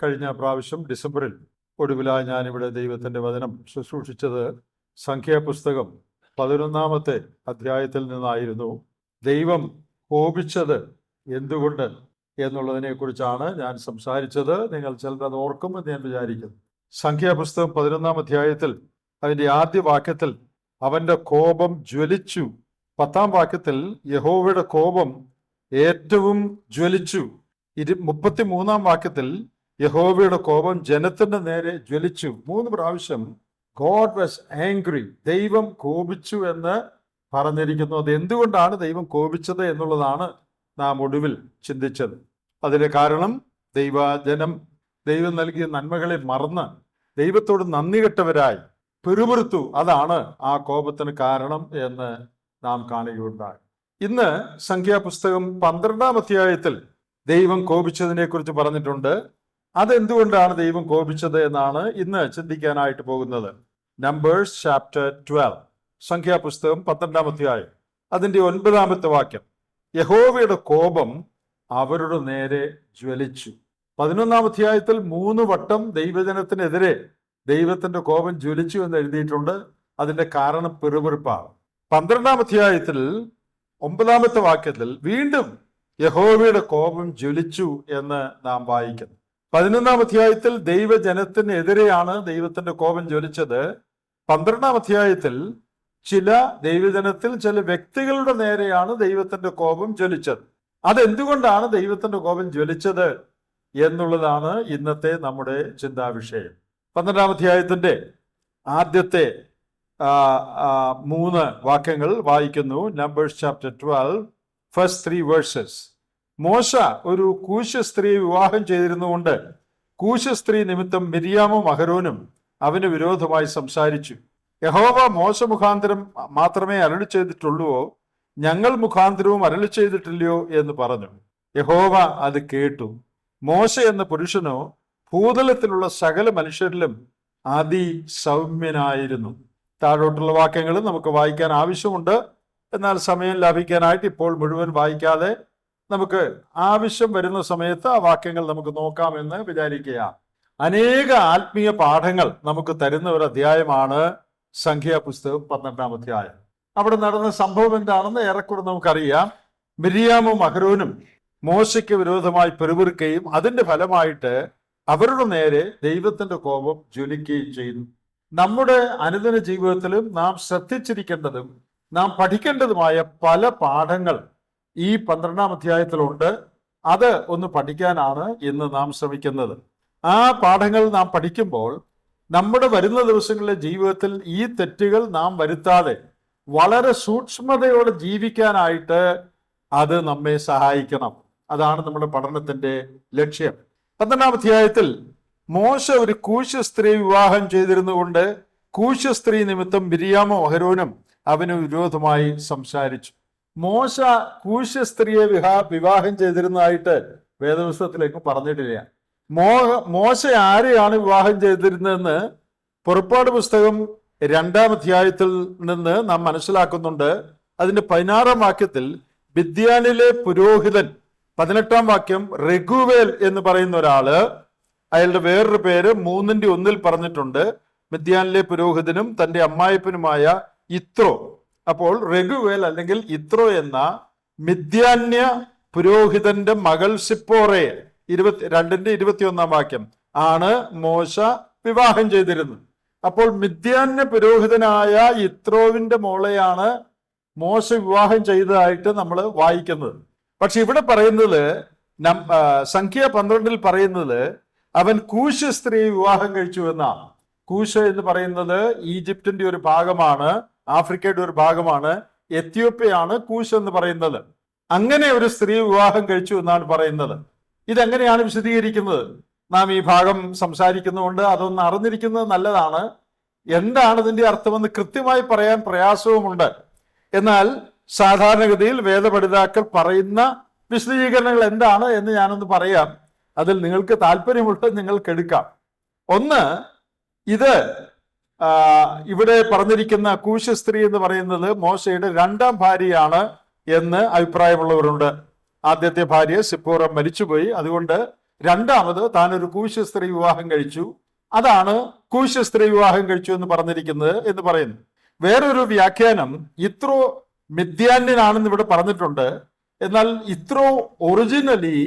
കഴിഞ്ഞ പ്രാവശ്യം ഡിസംബറിൽ ഒടുവിലായി ഞാനിവിടെ ദൈവത്തിൻ്റെ വചനം ശുശ്രൂഷിച്ചത് സംഖ്യാപുസ്തകം 11 അധ്യായത്തിൽ നിന്നായിരുന്നു. ദൈവം കോപിച്ചത് എന്തുകൊണ്ട് എന്നുള്ളതിനെക്കുറിച്ചാണ് ഞാൻ സംസാരിച്ചത്. നിങ്ങൾ ചിലത് ഓർക്കുമെന്ന് ഞാൻ വിചാരിക്കുന്നു. സംഖ്യാപുസ്തകം 11 അധ്യായത്തിൽ അതിൻ്റെ ആദ്യ വാക്യത്തിൽ അവൻ്റെ കോപം ജ്വലിച്ചു. 10 വാക്യത്തിൽ യഹോവയുടെ കോപം ഏറ്റവും ജ്വലിച്ചു. 33 വാക്യത്തിൽ യഹോവയുടെ കോപം ജനത്തിന്റെ നേരെ ജ്വലിച്ചു. 3 പ്രാവശ്യം ഗോഡ് വാസ് ആംഗ്രി, ദൈവം കോപിച്ചു എന്ന് പറഞ്ഞിരിക്കുന്നു. അത് എന്തുകൊണ്ടാണ് ദൈവം കോപിച്ചത് എന്നുള്ളതാണ് നാം ഒടുവിൽ ചിന്തിച്ചത്. അതിന്റെ കാരണം ദൈവജനം ദൈവം നൽകിയ നന്മകളെ മറന്ന് ദൈവത്തോട് നന്ദി കെട്ടവരായി പിറുപിറുത്തു. അതാണ് ആ കോപത്തിന് കാരണം എന്ന് നാം കാണുകയുണ്ടായി. ഇന്ന് സംഖ്യാപുസ്തകം 12 അധ്യായത്തിൽ ദൈവം കോപിച്ചതിനെ കുറിച്ച് പറഞ്ഞിട്ടുണ്ട്. അതെന്തുകൊണ്ടാണ് ദൈവം കോപിച്ചത് എന്നാണ് ഇന്ന് ചിന്തിക്കാനായിട്ട് പോകുന്നത്. നമ്പേഴ്സ് ചാപ്റ്റർ 12, സംഖ്യാപുസ്തകം 12 അധ്യായം അതിൻ്റെ 9 വാക്യം. യഹോവയുടെ കോപം അവരുടെ നേരെ ജ്വലിച്ചു. 11 അധ്യായത്തിൽ 3 വട്ടം ദൈവജനത്തിനെതിരെ ദൈവത്തിന്റെ കോപം ജ്വലിച്ചു എന്ന് എഴുതിയിട്ടുണ്ട്. അതിന്റെ കാരണം പിറുപിറുപ്പാണ്. 12 അധ്യായത്തിൽ 9 വാക്യത്തിൽ വീണ്ടും യഹോവയുടെ കോപം ജ്വലിച്ചു എന്ന് നാം വായിക്കുന്നു. 11 അധ്യായത്തിൽ ദൈവജനത്തിനെതിരെയാണ് ദൈവത്തിന്റെ കോപം ജ്വലിച്ചത്. 12 അധ്യായത്തിൽ ദൈവജനത്തിൽ ചില വ്യക്തികളുടെ നേരെയാണ് ദൈവത്തിന്റെ കോപം ജ്വലിച്ചത്. അതെന്തുകൊണ്ടാണ് ദൈവത്തിന്റെ കോപം ജ്വലിച്ചത് എന്നുള്ളതാണ് ഇന്നത്തെ നമ്മുടെ ചിന്താവിഷയം. 12 അധ്യായത്തിന്റെ ആദ്യത്തെ 3 വാക്യങ്ങൾ വായിക്കുന്നു. Numbers chapter 12 first 3 versus. മോശ ഒരു കൂശ സ്ത്രീ വിവാഹം ചെയ്തിരുന്നുകൊണ്ട് കൂശ സ്ത്രീ നിമിത്തം മിര്യാമും അഹരോനും അവന് വിരോധമായി സംസാരിച്ചു. യഹോവ മോശ മുഖാന്തരം മാത്രമേ അരുളി ചെയ്തിട്ടുള്ളുവോ, ഞങ്ങൾ മുഖാന്തരവും അരുളി ചെയ്തിട്ടില്ലയോ എന്ന് പറഞ്ഞു. യഹോവ അത് കേട്ടു. മോശ എന്ന പുരുഷനോ ഭൂതലത്തിലുള്ള സകല മനുഷ്യരിലും അതിസൗമ്യനായിരുന്നു. താഴോട്ടുള്ള വാക്യങ്ങൾ നമുക്ക് വായിക്കാൻ ആവശ്യമുണ്ട്. എന്നാൽ സമയം ലാഭിക്കാനായിട്ട് ഇപ്പോൾ മുഴുവൻ വായിക്കാതെ നമുക്ക് ആവശ്യം വരുന്ന സമയത്ത് ആ വാക്യങ്ങൾ നമുക്ക് നോക്കാമെന്ന് വിചാരിക്കുക. അനേക ആത്മീയ പാഠങ്ങൾ നമുക്ക് തരുന്ന ഒരു അധ്യായമാണ് സംഖ്യാപുസ്തകം 12 അധ്യായം. അവിടെ നടന്ന സംഭവം എന്താണെന്ന് ഏറെക്കുറെ നമുക്കറിയാം. മിര്യാമും അഹരോനും മോശയ്ക്ക് വിരോധമായി പിറുപിറുക്കുകയും അതിന്റെ ഫലമായിട്ട് അവരുടെ നേരെ ദൈവത്തിന്റെ കോപം ജ്വലിക്കുകയും ചെയ്തു. നമ്മുടെ അനുദിന ജീവിതത്തിലും നാം ശ്രദ്ധിച്ചിരിക്കേണ്ടതും നാം പഠിക്കേണ്ടതുമായ പല പാഠങ്ങൾ ഈ 12 അധ്യായത്തിലുണ്ട്. അത് ഒന്ന് പഠിക്കാനാണ് ഇന്ന് നാം ശ്രമിക്കുന്നത്. ആ പാഠങ്ങൾ നാം പഠിക്കുമ്പോൾ നമ്മുടെ വരുന്ന ദിവസങ്ങളിലെ ജീവിതത്തിൽ ഈ തെറ്റുകൾ നാം വരുത്താതെ വളരെ സൂക്ഷ്മതയോടെ ജീവിക്കാനായിട്ട് അത് നമ്മെ സഹായിക്കണം. അതാണ് നമ്മുടെ പഠനത്തിന്റെ ലക്ഷ്യം. 12 അധ്യായത്തിൽ മോശ ഒരു കൂശ സ്ത്രീ വിവാഹം ചെയ്തിരുന്നുകൊണ്ട് കൂശ സ്ത്രീ നിമിത്തം മിര്യാമും അഹരോനും അവന് വിരോധമായി സംസാരിച്ചു. മോശ കൂശ സ്ത്രീയെ വിവാഹം ചെയ്തിരുന്നതായിട്ട് വേദപുസ്തകത്തിലേക്ക് പറഞ്ഞിട്ടില്ല. മോശ ആരെയാണ് വിവാഹം ചെയ്തിരുന്നതെന്ന് പുറപ്പാട് പുസ്തകം 2 അധ്യായത്തിൽ നിന്ന് നാം മനസ്സിലാക്കുന്നുണ്ട്. അതിന്റെ 16 വാക്യത്തിൽ മിദ്യാനിലെ പുരോഹിതൻ, 18 വാക്യം റെഗുവേൽ എന്ന് പറയുന്ന ഒരാള്, അയാളുടെ വേറൊരു പേര് 3:1 പറഞ്ഞിട്ടുണ്ട്. മിദ്യാനിലെ പുരോഹിതനും തന്റെ അമ്മായിപ്പനുമായ ഇത്രോ. അപ്പോൾ റെഗുവേൽ അല്ലെങ്കിൽ ഇത്രോ എന്ന മിദ്യാന്യ പുരോഹിതന്റെ മകൾ സിപ്പോറയെ 22:21 വാക്യം ആണ് മോശ വിവാഹം ചെയ്തിരുന്നത്. അപ്പോൾ മിദ്യാന്യ പുരോഹിതനായ ഇത്രോവിന്റെ മോളെയാണ് മോശ വിവാഹം ചെയ്തതായിട്ട് നമ്മൾ വായിക്കുന്നത്. പക്ഷെ ഇവിടെ പറയുന്നത് സംഖ്യ 12 പറയുന്നത് അവൻ കൂശ സ്ത്രീ വിവാഹം കഴിച്ചു എന്നാണ്. കൂശ എന്ന് പറയുന്നത് ഈജിപ്തിന്റെ ഒരു ഭാഗമാണ്, ആഫ്രിക്കയുടെ ഒരു ഭാഗമാണ്. എത്യോപ്യയാണ് കൂശ എന്ന് പറയുന്നത്. അങ്ങനെ ഒരു സ്ത്രീ വിവാഹം കഴിച്ചു എന്നാണ് പറയുന്നത്. ഇതെങ്ങനെയാണ് വിശദീകരിക്കുന്നത്? നാം ഈ ഭാഗം സംസാരിക്കുന്നതുകൊണ്ട് അതൊന്ന് അറിഞ്ഞിരിക്കുന്നത് നല്ലതാണ്. എന്താണ് ഇതിന്റെ അർത്ഥമെന്ന് കൃത്യമായി പറയാൻ പ്രയാസവുമുണ്ട്. എന്നാൽ സാധാരണഗതിയിൽ വേദപഠിതാക്കൾ പറയുന്ന വിശദീകരണങ്ങൾ എന്താണ് എന്ന് ഞാനൊന്ന് പറയാം. അതിൽ നിങ്ങൾക്ക് താല്പര്യമുള്ളത് നിങ്ങൾക്ക് എടുക്കാം. ഒന്ന്, ഇത് ഇവിടെ പറഞ്ഞിരിക്കുന്ന കൂശ സ്ത്രീ എന്ന് പറയുന്നത് മോശയുടെ 2ാം ഭാര്യയാണ് എന്ന് അഭിപ്രായമുള്ളവരുണ്ട്. ആദ്യത്തെ ഭാര്യ സിപ്പോറ മരിച്ചുപോയി. അതുകൊണ്ട് രണ്ടാമത് താൻ ഒരു കൂശ് സ്ത്രീ വിവാഹം കഴിച്ചു, അതാണ് കൂശ് സ്ത്രീ വിവാഹം കഴിച്ചു എന്ന് പറഞ്ഞിരിക്കുന്നത് എന്ന് പറയുന്നു. വേറൊരു വ്യാഖ്യാനം ഇത്രോ മിദ്യാന്യനാണെന്ന് ഇവിടെ പറഞ്ഞിട്ടുണ്ട്. എന്നാൽ ഇത്രോ ഒറിജിനലി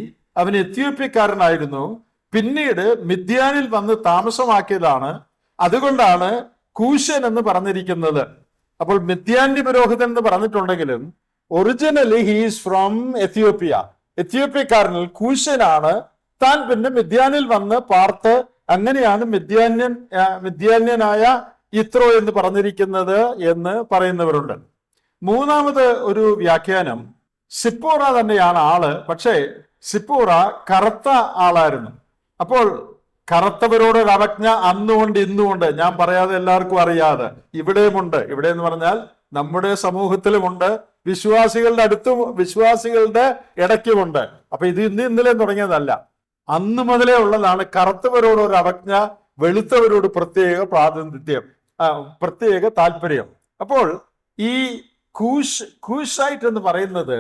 അവൻ എത്യോപ്യക്കാരനായിരുന്നു, പിന്നീട് മിദ്യാനിൽ വന്ന് താമസമാക്കിയതാണ്, അതുകൊണ്ടാണ് കൂശൻ എന്ന് പറഞ്ഞിരിക്കുന്നത്. അപ്പോൾ മിദ്യാന്യ പുരോഹിതൻ എന്ന് പറഞ്ഞിട്ടുണ്ടെങ്കിലും ഒറിജിനലി ഹീസ് ഫ്രം എത്യോപ്യ, എത്യോപ്യക്കാരനിൽ കൂശനാണ്. താൻ പിന്നെ മിദ്യാനിൽ വന്ന് പാർത്ത്, അങ്ങനെയാണ് മിദ്യാന്യനായ ഇത്രോ എന്ന് പറഞ്ഞിരിക്കുന്നത് എന്ന് പറയുന്നവരുണ്ട്. മൂന്നാമത് ഒരു വ്യാഖ്യാനം സിപ്പോറ തന്നെയാണ് ആള്, പക്ഷേ സിപ്പോറ കറുത്ത ആളായിരുന്നു. അപ്പോൾ കറുത്തവരോട് ഒരു അവജ്ഞ അന്നുകൊണ്ട് ഇന്നുകൊണ്ട്, ഞാൻ പറയാതെ എല്ലാവർക്കും അറിയാതെ ഇവിടെയുമുണ്ട്. ഇവിടെ എന്ന് പറഞ്ഞാൽ നമ്മുടെ സമൂഹത്തിലുമുണ്ട്, വിശ്വാസികളുടെ അടുത്തും വിശ്വാസികളുടെ ഇടയ്ക്കുമുണ്ട്. അപ്പൊ ഇത് ഇന്നലെ തുടങ്ങിയതല്ല, അന്ന് മുതലേ ഉള്ളതാണ്. കറുത്തവരോട് ഒരു അവജ്ഞ, വെളുത്തവരോട് പ്രത്യേക പ്രാതിനിധ്യം, പ്രത്യേക താല്പര്യം. അപ്പോൾ ഈ കൂഷൈറ്റ് എന്ന് പറയുന്നത്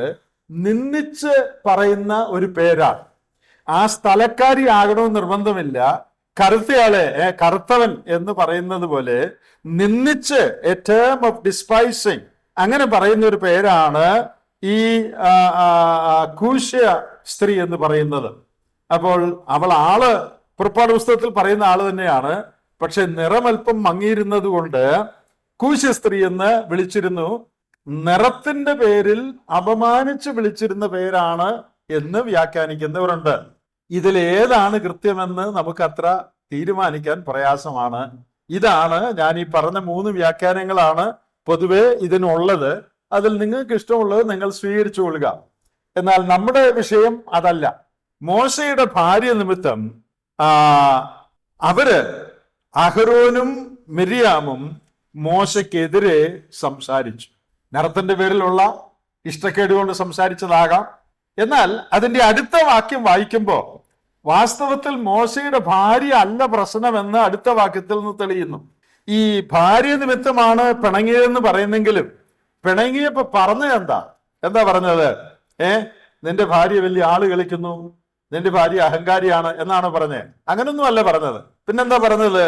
നിന്ദിച്ച് പറയുന്ന ഒരു പേരാണ്. ആ സ്ഥലക്കാരി ആകണമെന്ന് നിർബന്ധമില്ല. കറുത്തയാളെ കറുത്തവൻ എന്ന് പറയുന്നത് പോലെ നിന്ദിച്ച്, എ ടേം ഓഫ് ഡിസ്പൈസിങ്, അങ്ങനെ പറയുന്ന ഒരു പേരാണ് ഈ കൂശ്യ സ്ത്രീ എന്ന് പറയുന്നത്. അപ്പോൾ അവൾ ആള് പുറപ്പാട് പുസ്തകത്തിൽ പറയുന്ന ആള് തന്നെയാണ്, പക്ഷെ നിറമൽപ്പം മങ്ങിയിരുന്നത് കൊണ്ട് കൂശ്യ സ്ത്രീ എന്ന് വിളിച്ചിരുന്നു. നിറത്തിന്റെ പേരിൽ അപമാനിച്ച് വിളിച്ചിരുന്ന പേരാണ് എന്ന് വ്യാഖ്യാനിക്കുന്നവരുണ്ട്. ഇതിലേതാണ് കൃത്യമെന്ന് നമുക്ക് അത്ര തീരുമാനിക്കാൻ പ്രയാസമാണ്. ഇതാണ് ഞാൻ ഈ പറഞ്ഞ 3 വ്യാഖ്യാനങ്ങളാണ് പൊതുവെ ഇതിനുള്ളത്. അതിൽ നിങ്ങൾക്ക് ഇഷ്ടമുള്ളത് നിങ്ങൾ സ്വീകരിച്ചു കൊള്ളുക. എന്നാൽ നമ്മുടെ വിഷയം അതല്ല. മോശയുടെ ഭാര്യ നിമിത്തം അവര് അഹരോനും മിര്യാമും മോശയ്ക്കെതിരെ സംസാരിച്ചു. നിറത്തിന്റെ പേരിലുള്ള ഇഷ്ടക്കേട് കൊണ്ട് സംസാരിച്ചതാകാം. എന്നാൽ അതിന്റെ അടുത്ത വാക്യം വായിക്കുമ്പോൾ വാസ്തവത്തിൽ മോശയുടെ ഭാര്യ അല്ല പ്രശ്നമെന്ന് അടുത്ത വാക്യത്തിൽ നിന്ന് തെളിയുന്നു. ഈ ഭാര്യ നിമിത്തമാണ് പിണങ്ങിയതെന്ന് പറയുന്നെങ്കിലും പിണങ്ങിയപ്പോ പറഞ്ഞത് എന്താ പറഞ്ഞത്? നിന്റെ ഭാര്യ വലിയ ആള് കളിക്കുന്നു, നിന്റെ ഭാര്യ അഹങ്കാരിയാണ് എന്നാണ് പറഞ്ഞത്. അങ്ങനൊന്നും അല്ല പറഞ്ഞത്. പിന്നെന്താ പറഞ്ഞത്?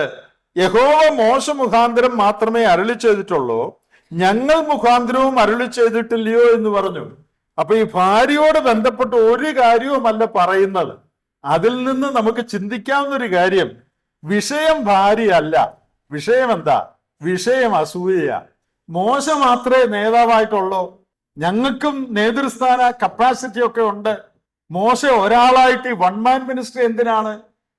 യഹോവ മോശ മുഖാന്തരം മാത്രമേ അരുളി ചെയ്തിട്ടുള്ളൂ, ഞങ്ങൾ മുഖാന്തരവും അരുളി ചെയ്തിട്ടില്ലയോ എന്ന് പറഞ്ഞു. അപ്പൊ ഈ ഭാര്യയോട് ബന്ധപ്പെട്ട് ഒരു കാര്യവുമല്ല പറയുന്നത്. അതിൽ നിന്ന് നമുക്ക് ചിന്തിക്കാവുന്ന ഒരു കാര്യം, വിഷയം ഭാര്യയല്ല. വിഷയം എന്താ? വിഷയം അസൂയ. മോശ മാത്രമേ നേതാവായിട്ടുള്ളൂ, ഞങ്ങൾക്കും നേതൃസ്ഥാന കപ്പാസിറ്റി ഒക്കെ ഉണ്ട്. മോശ ഒരാളായിട്ട് വൺ മാൻ മിനിസ്ട്രി എന്തിനാണ്?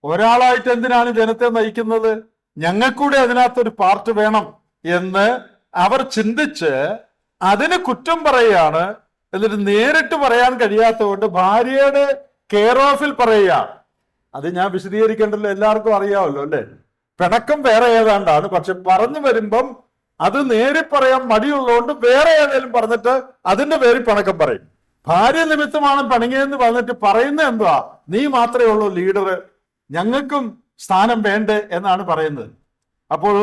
ഒരാളായിട്ട് എന്തിനാണ് ജനത്തെ നയിക്കുന്നത്? ഞങ്ങൾക്കൂടെ അതിനകത്തൊരു പാർട്ട് വേണം എന്ന് അവർ ചിന്തിച്ച് അതിന് കുറ്റം പറയുകയാണ്. എന്നിട്ട് നേരിട്ട് പറയാൻ കഴിയാത്തതുകൊണ്ട് ഭാര്യയുടെ കെയർ ഓഫിൽ പറയുക. അത് ഞാൻ വിശദീകരിക്കേണ്ടല്ലോ, എല്ലാവർക്കും അറിയാമല്ലോ അല്ലെ. പിണക്കം വേറെ ഏതാണ്ടാണ്, പക്ഷെ പറഞ്ഞു വരുമ്പം അത് നേരിൽ പറയാൻ മടിയുള്ളതുകൊണ്ട് വേറെ ഏതെങ്കിലും പറഞ്ഞിട്ട് അതിന്റെ പേരിൽ പിണക്കം പറയും. ഭാര്യ നിമിത്തമാണ് പിണങ്ങിയെന്ന് പറഞ്ഞിട്ട് പറയുന്നത് എന്തുവാ? നീ മാത്രമേ ഉള്ളൂ ലീഡർ, ഞങ്ങൾക്കും സ്ഥാനം വേണ്ടേ എന്നാണ് പറയുന്നത്. അപ്പോൾ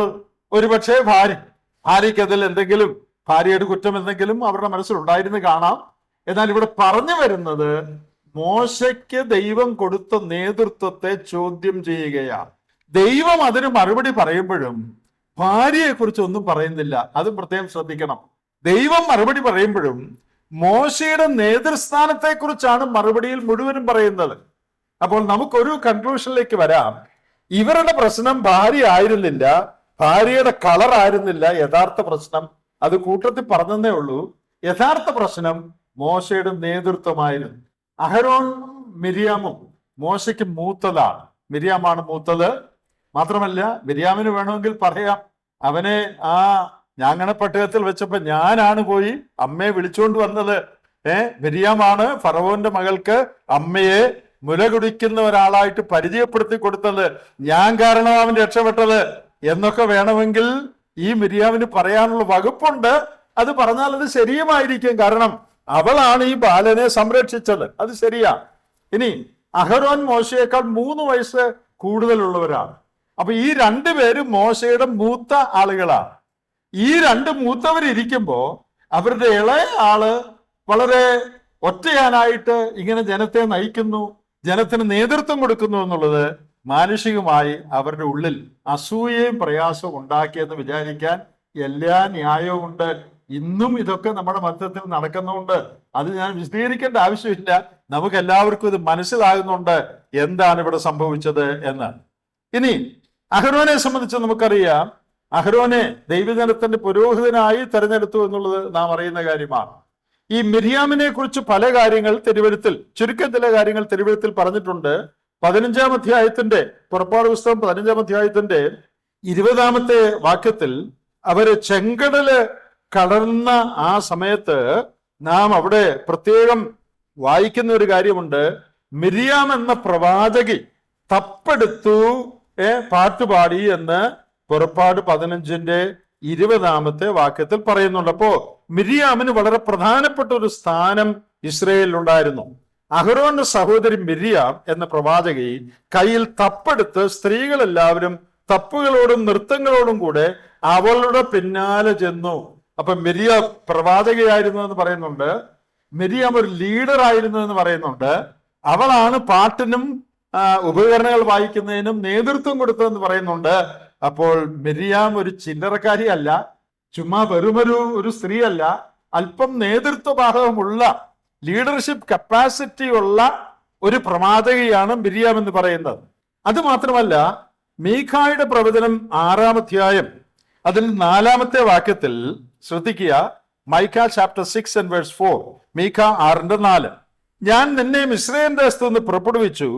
ഒരുപക്ഷെ ഭാര്യയ്ക്ക് അതിൽ എന്തെങ്കിലും, ഭാര്യയുടെ കുറ്റം എന്തെങ്കിലും അവരുടെ മനസ്സിലുണ്ടായിരുന്നു കാണാം. എന്നാൽ ഇവിടെ പറഞ്ഞു വരുന്നത് മോശയ്ക്ക് ദൈവം കൊടുത്ത നേതൃത്വത്തെ ചോദ്യം ചെയ്യുകയാണ്. ദൈവം അതിന് മറുപടി പറയുമ്പോഴും ഭാര്യയെ കുറിച്ച് ഒന്നും പറയുന്നില്ല. അതും പ്രത്യേകം ശ്രദ്ധിക്കണം. ദൈവം മറുപടി പറയുമ്പോഴും മോശയുടെ നേതൃസ്ഥാനത്തെ കുറിച്ചാണ് മറുപടിയിൽ മുഴുവനും പറയുന്നത്. അപ്പോൾ നമുക്കൊരു കൺക്ലൂഷനിലേക്ക് വരാം. ഇവരുടെ പ്രശ്നം ഭാര്യ ആയിരുന്നില്ല, ഭാര്യയുടെ കളർ ആയിരുന്നില്ല യഥാർത്ഥ പ്രശ്നം. അത് കൂട്ടത്തിൽ പറഞ്ഞതേ ഉള്ളൂ. യഥാർത്ഥ പ്രശ്നം മോശയുടെ നേതൃത്വമായിരുന്നു. അഹരോൻ മിര്യാമും മോശയ്ക്ക് മൂത്തതാണ്. മിര്യാമാണ് മൂത്തത്. മാത്രമല്ല മിര്യാമിന് വേണമെങ്കിൽ പറയാം, അവനെ ആ ഞാങ്ങണപ്പട്ടയത്തിൽ വെച്ചപ്പോ ഞാനാണ് പോയി അമ്മയെ വിളിച്ചുകൊണ്ട് വന്നത്. മിര്യാമാണ് ഫറവോന്റെ മകൾക്ക് അമ്മയെ മുല കുടിക്കുന്ന ഒരാളായിട്ട് പരിചയപ്പെടുത്തി കൊടുത്തത്. ഞാൻ കാരണം അവൻ രക്ഷപ്പെട്ടത് എന്നൊക്കെ വേണമെങ്കിൽ ഈ മിര്യാമിന് പറയാനുള്ള വകുപ്പുണ്ട്. അത് പറഞ്ഞാൽ അത് ശരിയുമായിരിക്കും. കാരണം അവളാണ് ഈ ബാലനെ സംരക്ഷിച്ചത്. അത് ശരിയാ. ഇനി അഹരോൻ മോശയേക്കാൾ 3 വയസ്സ് കൂടുതലുള്ളവരാണ്. അപ്പൊ ഈ 2 പേരും മോശയുടെ മൂത്ത ആളുകളാണ്. ഈ 2 മൂത്തവരിയ്ക്കുമ്പോ അവരുടെ ഇളയ ആള് വളരെ ഒറ്റയാനായിട്ട് ഇങ്ങനെ ജനത്തെ നയിക്കുന്നു. ജനത്തിന് നേതൃത്വം കൊടുക്കുന്നു എന്നുള്ളത് മാനുഷികമായി അവരുടെ ഉള്ളിൽ അസൂയയും പ്രയാസവും ഉണ്ടാക്കിയെന്ന് വിചാരിക്കാൻ എല്ലാ ന്യായവും ഉണ്ട്. ഇന്നും ഇതൊക്കെ നമ്മുടെ മധ്യത്തിൽ നടക്കുന്നുണ്ട്. അത് ഞാൻ വിശദീകരിക്കേണ്ട ആവശ്യമില്ല, നമുക്ക് എല്ലാവർക്കും ഇത് മനസ്സിലാകുന്നുണ്ട് എന്താണ് ഇവിടെ സംഭവിച്ചത് എന്ന്. ഇനി അഹരോനെ സംബന്ധിച്ച് നമുക്കറിയാം, അഹരോനെ ദൈവജനത്തിന്റെ പുരോഹിതനായി തെരഞ്ഞെടുത്തു എന്നുള്ളത് നാം അറിയുന്ന കാര്യമാണ്. ഈ മിര്യാമിനെ കുറിച്ച് പല കാര്യങ്ങൾ തിരുവെഴുത്തിൽ, ചുരുക്കം ചില കാര്യങ്ങൾ തിരുവെഴുത്തിൽ പറഞ്ഞിട്ടുണ്ട്. 15-ാം അധ്യായത്തിന്റെ, പുറപ്പാട് പുസ്തകം 15-ാം അധ്യായത്തിന്റെ 20-ാമത്തെ വാക്യത്തിൽ അവര് ചെങ്കടല് കടന്ന ആ സമയത്ത് നാം അവിടെ പ്രത്യേകം വായിക്കുന്ന ഒരു കാര്യമുണ്ട്. മിര്യാം എന്ന പ്രവാചകി തപ്പെടുത്തു പാട്ടുപാടി എന്ന് പുറപ്പാട് 15-ന്റെ 20-ാമത്തെ വാക്യത്തിൽ പറയുന്നുണ്ട്. അപ്പോ മിര്യാമിന് വളരെ പ്രധാനപ്പെട്ട ഒരു സ്ഥാനം ഇസ്രയേലിൽ ഉണ്ടായിരുന്നു. അഹരോന്റെ സഹോദരി മിര്യാം എന്ന പ്രവാചകി കയ്യിൽ തപ്പെടുത്ത് സ്ത്രീകളെല്ലാവരും തപ്പുകളോടും നൃത്തങ്ങളോടും കൂടെ അവളുടെ പിന്നാലെ ചെന്നു. അപ്പൊ മിര്യാം പ്രവാചകയായിരുന്നു എന്ന് പറയുന്നുണ്ട്, മിര്യാം ഒരു ലീഡർ ആയിരുന്നു എന്ന് പറയുന്നുണ്ട്. അവളാണ് പാട്ടിനും ഉപകരണങ്ങൾ വായിക്കുന്നതിനും നേതൃത്വം കൊടുത്തതെന്ന് പറയുന്നുണ്ട്. അപ്പോൾ മിര്യാം ഒരു ചില്ലറക്കാരിയല്ല, ചുമ്മാ വെറുമൊരു സ്ത്രീയല്ല, അല്പം നേതൃത്വഭാവമുള്ള, ലീഡർഷിപ്പ് കപ്പാസിറ്റി ഉള്ള ഒരു പ്രവാചകയാണ് മിര്യാം എന്ന് പറയുന്നത്. അത് മാത്രമല്ല, മീഖായുടെ പ്രവചനം 6-ാം അധ്യായം അതിൽ 4-ാമത്തെ വാക്യത്തിൽ ശ്രദ്ധിക്കുക. മൈഖ ചാപ്റ്റർ 6 and verse 4, മീഖ 6:4. ഞാൻ നിന്നെ മിസ്രയീം ദേശത്തു നിന്ന് പുറപ്പെടുവിച്ചു,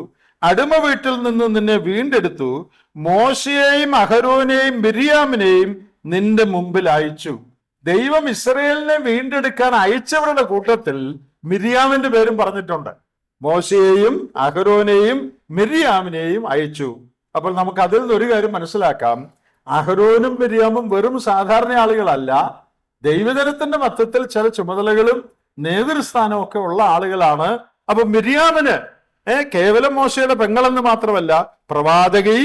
അടിമ വീട്ടിൽ നിന്ന് നിന്നെ വീണ്ടെടുത്തു, മോശയെയും അഹരോനെയും മിര്യാമിനെയും നിന്റെ മുമ്പിൽ അയച്ചു. ദൈവം ഇസ്രയേലിനെ വീണ്ടെടുക്കാൻ അയച്ചവരുടെ കൂട്ടത്തിൽ മിര്യാമിന്റെ പേരും പറഞ്ഞിട്ടുണ്ട്. മോശയെയും അഹരോനെയും മിര്യാമിനെയും അയച്ചു. അപ്പോൾ നമുക്ക് അതിൽ നിന്ന് ഒരു കാര്യം മനസ്സിലാക്കാം, അഹരോനും മിര്യാമും വെറും സാധാരണ ആളുകളല്ല, ദൈവജനത്തിന്റെ മധ്യത്തിൽ ചില ചുമതലകളും നേതൃസ്ഥാനവും ഒക്കെ ഉള്ള ആളുകളാണ്. അപ്പൊ മിര്യാമിന് കേവലം മോശയുടെ പെങ്ങളെന്ന് മാത്രമല്ല, പ്രവാചകി,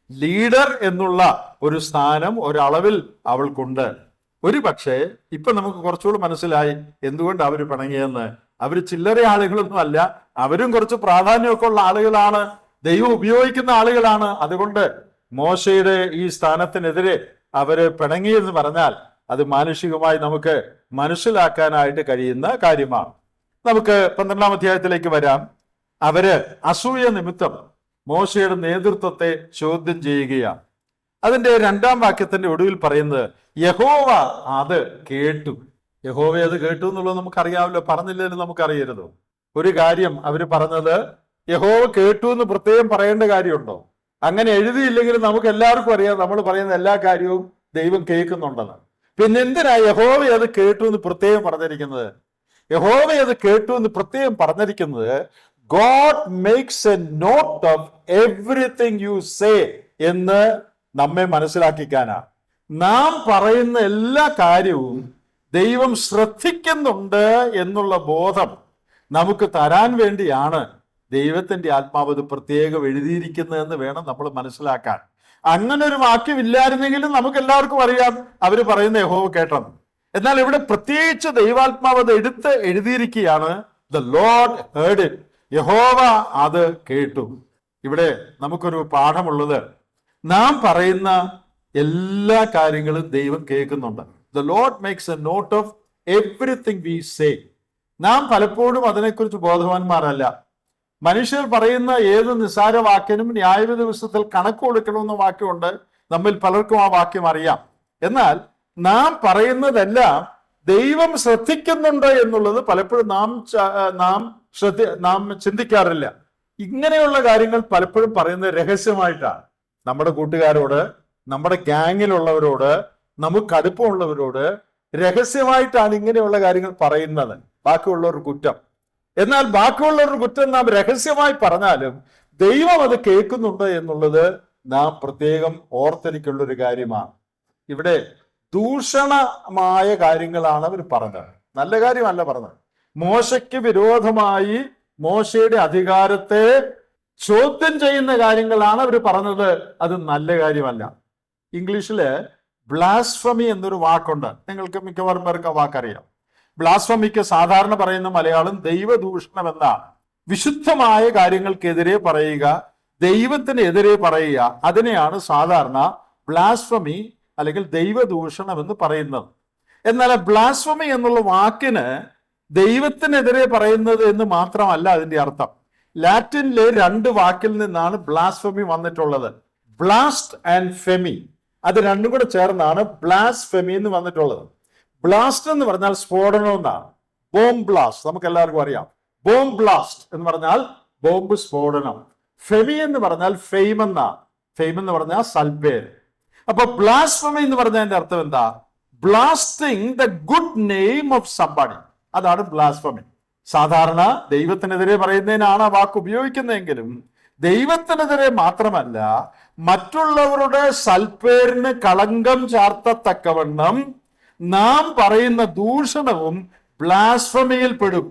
ലീഡർ എന്നുള്ള ഒരു സ്ഥാനം ഒരളവിൽ അവൾക്കുണ്ട്. ഒരു പക്ഷേ ഇപ്പൊ നമുക്ക് കുറച്ചുകൂടി മനസ്സിലായി എന്തുകൊണ്ട് അവർ പിണങ്ങിയെന്ന്. അവര് ചില്ലറ ആളുകളൊന്നും അല്ല, അവരും കുറച്ച് പ്രാധാന്യമൊക്കെ ഉള്ള ആളുകളാണ്, ദൈവം ഉപയോഗിക്കുന്ന ആളുകളാണ്. അതുകൊണ്ട് മോശയുടെ ഈ സ്ഥാനത്തിനെതിരെ അവര് പിണങ്ങിയെന്ന് പറഞ്ഞാൽ അത് മാനുഷികമായി നമുക്ക് മനസ്സിലാക്കാനായിട്ട് കഴിയുന്ന കാര്യമാണ്. നമുക്ക് 12-ാം അധ്യായത്തിലേക്ക് വരാം. അവര് അസൂയ നിമിത്തം മോശയുടെ നേതൃത്വത്തെ ചോദ്യം ചെയ്യുകയാണ്. അതിന്റെ 2-ാം വാക്യത്തിന്റെ ഒടുവിൽ പറയുന്നത്, യഹോവ അത് കേട്ടു. യഹോവ അത് കേട്ടു എന്നുള്ളത് നമുക്കറിയാമല്ലോ, പറഞ്ഞില്ലെന്ന് നമുക്കറിയരുത്. ഒരു കാര്യം അവര് പറഞ്ഞത് യഹോവ കേട്ടു എന്ന് പ്രത്യേകം പറയേണ്ട കാര്യമുണ്ടോ? അങ്ങനെ എഴുതിയില്ലെങ്കിലും നമുക്ക് എല്ലാവർക്കും അറിയാം, നമ്മൾ പറയുന്ന എല്ലാ കാര്യവും ദൈവം കേൾക്കുന്നുണ്ടെന്ന്. പിന്നെ എന്തിനാ യഹോവ അത് കേട്ടു എന്ന് പ്രത്യേകം പറഞ്ഞിരിക്കുന്നത്? യഹോവ അത് കേട്ടു എന്ന് പ്രത്യേകം പറഞ്ഞിരിക്കുന്നത് God makes a note of everything you say എന്ന് നമ്മെ മനസ്സിലാക്കിക്കാനാ. നാം പറയുന്ന എല്ലാ കാര്യവും ദൈവം ശ്രദ്ധിക്കുന്നുണ്ട് എന്നുള്ള ബോധം നമുക്ക് തരാൻ വേണ്ടിയാണ് ദൈവത്തിന്റെ ആത്മാവ് അത് പ്രത്യേകം എഴുതിയിരിക്കുന്നതെന്ന് വേണം നമ്മൾ മനസ്സിലാക്കാൻ. അങ്ങനെ ഒരു വാക്യം ഇല്ലായിരുന്നെങ്കിലും നമുക്ക് എല്ലാവർക്കും അറിയാം അവര് പറയുന്ന യഹോവ കേട്ടെന്ന്. എന്നാൽ ഇവിടെ പ്രത്യേകിച്ച് ദൈവാത്മാവ് അത് എടുത്ത് എഴുതിയിരിക്കുകയാണ്, ദ ലോർഡ് ഹേർഡ് ഇറ്റ്, യഹോവ അത് കേട്ടു. ഇവിടെ നമുക്കൊരു പാഠമുള്ളത്, നാം പറയുന്ന എല്ലാ കാര്യങ്ങളും ദൈവം കേൾക്കുന്നുണ്ട്. The Lord makes a note of everything we say. നാം പലപ്പോഴും അതിനെക്കുറിച്ച് ബോധവാന്മാരല്ല. മനുഷ്യർ പറയുന്ന ഏത് നിസ്സാര വാക്കിനും ന്യായവിധി പുസ്തകത്തിൽ കണക്ക് കൊടുക്കണമെന്ന വാക്യമുണ്ട്. നമ്മിൽ പലർക്കും ആ വാക്യം അറിയാം. എന്നാൽ നാം പറയുന്നതെല്ലാം ദൈവം ശ്രദ്ധിക്കുന്നുണ്ട് എന്നുള്ളത് പലപ്പോഴും നാം ചിന്തിക്കാറില്ല. ഇങ്ങനെയുള്ള കാര്യങ്ങൾ പലപ്പോഴും പറയുന്നത് രഹസ്യമായിട്ടാണ്. നമ്മുടെ കൂട്ടുകാരോട്, നമ്മുടെ ഗ്യാങ്ങിലുള്ളവരോട്, നമുക്ക് അടുപ്പമുള്ളവരോട് രഹസ്യമായിട്ടാണ് ഇങ്ങനെയുള്ള കാര്യങ്ങൾ പറയുന്നത്. ബാക്കിയുള്ളവർ കുറ്റം. എന്നാൽ ബാക്കിയുള്ളവരുടെ കുറ്റം നാം രഹസ്യമായി പറഞ്ഞാലും ദൈവം അത് കേൾക്കുന്നുണ്ട് എന്നുള്ളത് നാം പ്രത്യേകം ഓർത്തിരിക്കേണ്ട ഒരു കാര്യമാണ്. ഇവിടെ ദൂഷണമായ കാര്യങ്ങളാണ് അവർ പറഞ്ഞത്, നല്ല കാര്യമല്ല പറഞ്ഞത്. മോശയ്ക്ക് വിരോധമായി മോശയുടെ അധികാരത്തെ ചോദ്യം ചെയ്യുന്ന കാര്യങ്ങളാണ് അവർ പറഞ്ഞത്. അത് നല്ല കാര്യമല്ല. ഇംഗ്ലീഷില് ബ്ലാസ്ഫമി എന്നൊരു വാക്കുണ്ട്. നിങ്ങൾക്ക് മിക്കവാറും പേർക്ക് ആ വാക്കറിയാം. ബ്ലാസ്ഫമിക്ക് സാധാരണ പറയുന്ന മലയാളം ദൈവദൂഷണം എന്നാണ്. വിശുദ്ധമായ കാര്യങ്ങൾക്കെതിരെ പറയുക, ദൈവത്തിനെതിരെ പറയുക, അതിനെയാണ് സാധാരണ ബ്ലാസ്ഫമി അല്ലെങ്കിൽ ദൈവദൂഷണം എന്ന് പറയുന്നത്. എന്നാൽ ബ്ലാസ്ഫമി എന്നുള്ള വാക്കിന് ദൈവത്തിനെതിരെ പറയുന്നത് എന്ന് മാത്രമല്ല അതിന്റെ അർത്ഥം. ലാറ്റിനിലെ 2 വാക്കിൽ നിന്നാണ് ബ്ലാസ്ഫമി വന്നിട്ടുള്ളത്. ബ്ലാസ്റ്റ് ആൻഡ് ഫെമി, അത് രണ്ടും കൂടെ ചേർന്നാണ് ബ്ലാസ്ഫെമി എന്ന് വന്നിട്ടുള്ളത്. ബ്ലാസ്റ്റ് എന്ന് പറഞ്ഞാൽ സ്ഫോടനം എന്നാണ്. ബോംബ് ബ്ലാസ്റ്റ് നമുക്ക് എല്ലാവർക്കും അറിയാം. ബോംബ് ബ്ലാസ്റ്റ് എന്ന് പറഞ്ഞാൽ ബോംബ് സ്ഫോടനം. ഫെമി എന്ന് പറഞ്ഞാൽ ഫെയിം എന്നാണ്. ഫെയിം എന്ന് പറഞ്ഞാൽ സൽപ്പേര്. അപ്പൊ ബ്ലാസ്ഫെമി എന്ന് പറഞ്ഞതിന്റെ അർത്ഥം എന്താ? Blasting the good name of somebody, അതാണ് ബ്ലാസ്ഫെമി. സാധാരണ ദൈവത്തിനെതിരെ പറയുന്നതിനാണ് ആ വാക്ക് ഉപയോഗിക്കുന്നതെങ്കിലും ദൈവത്തിനെതിരെ മാത്രമല്ല, മറ്റുള്ളവരുടെ സൽപ്പേരിന് കളങ്കം ചാർത്തത്തക്കവണ്ണം നാം പറയുന്ന ദൂഷണവും ബ്ലാസ്ഫെമിയിൽ പെടും.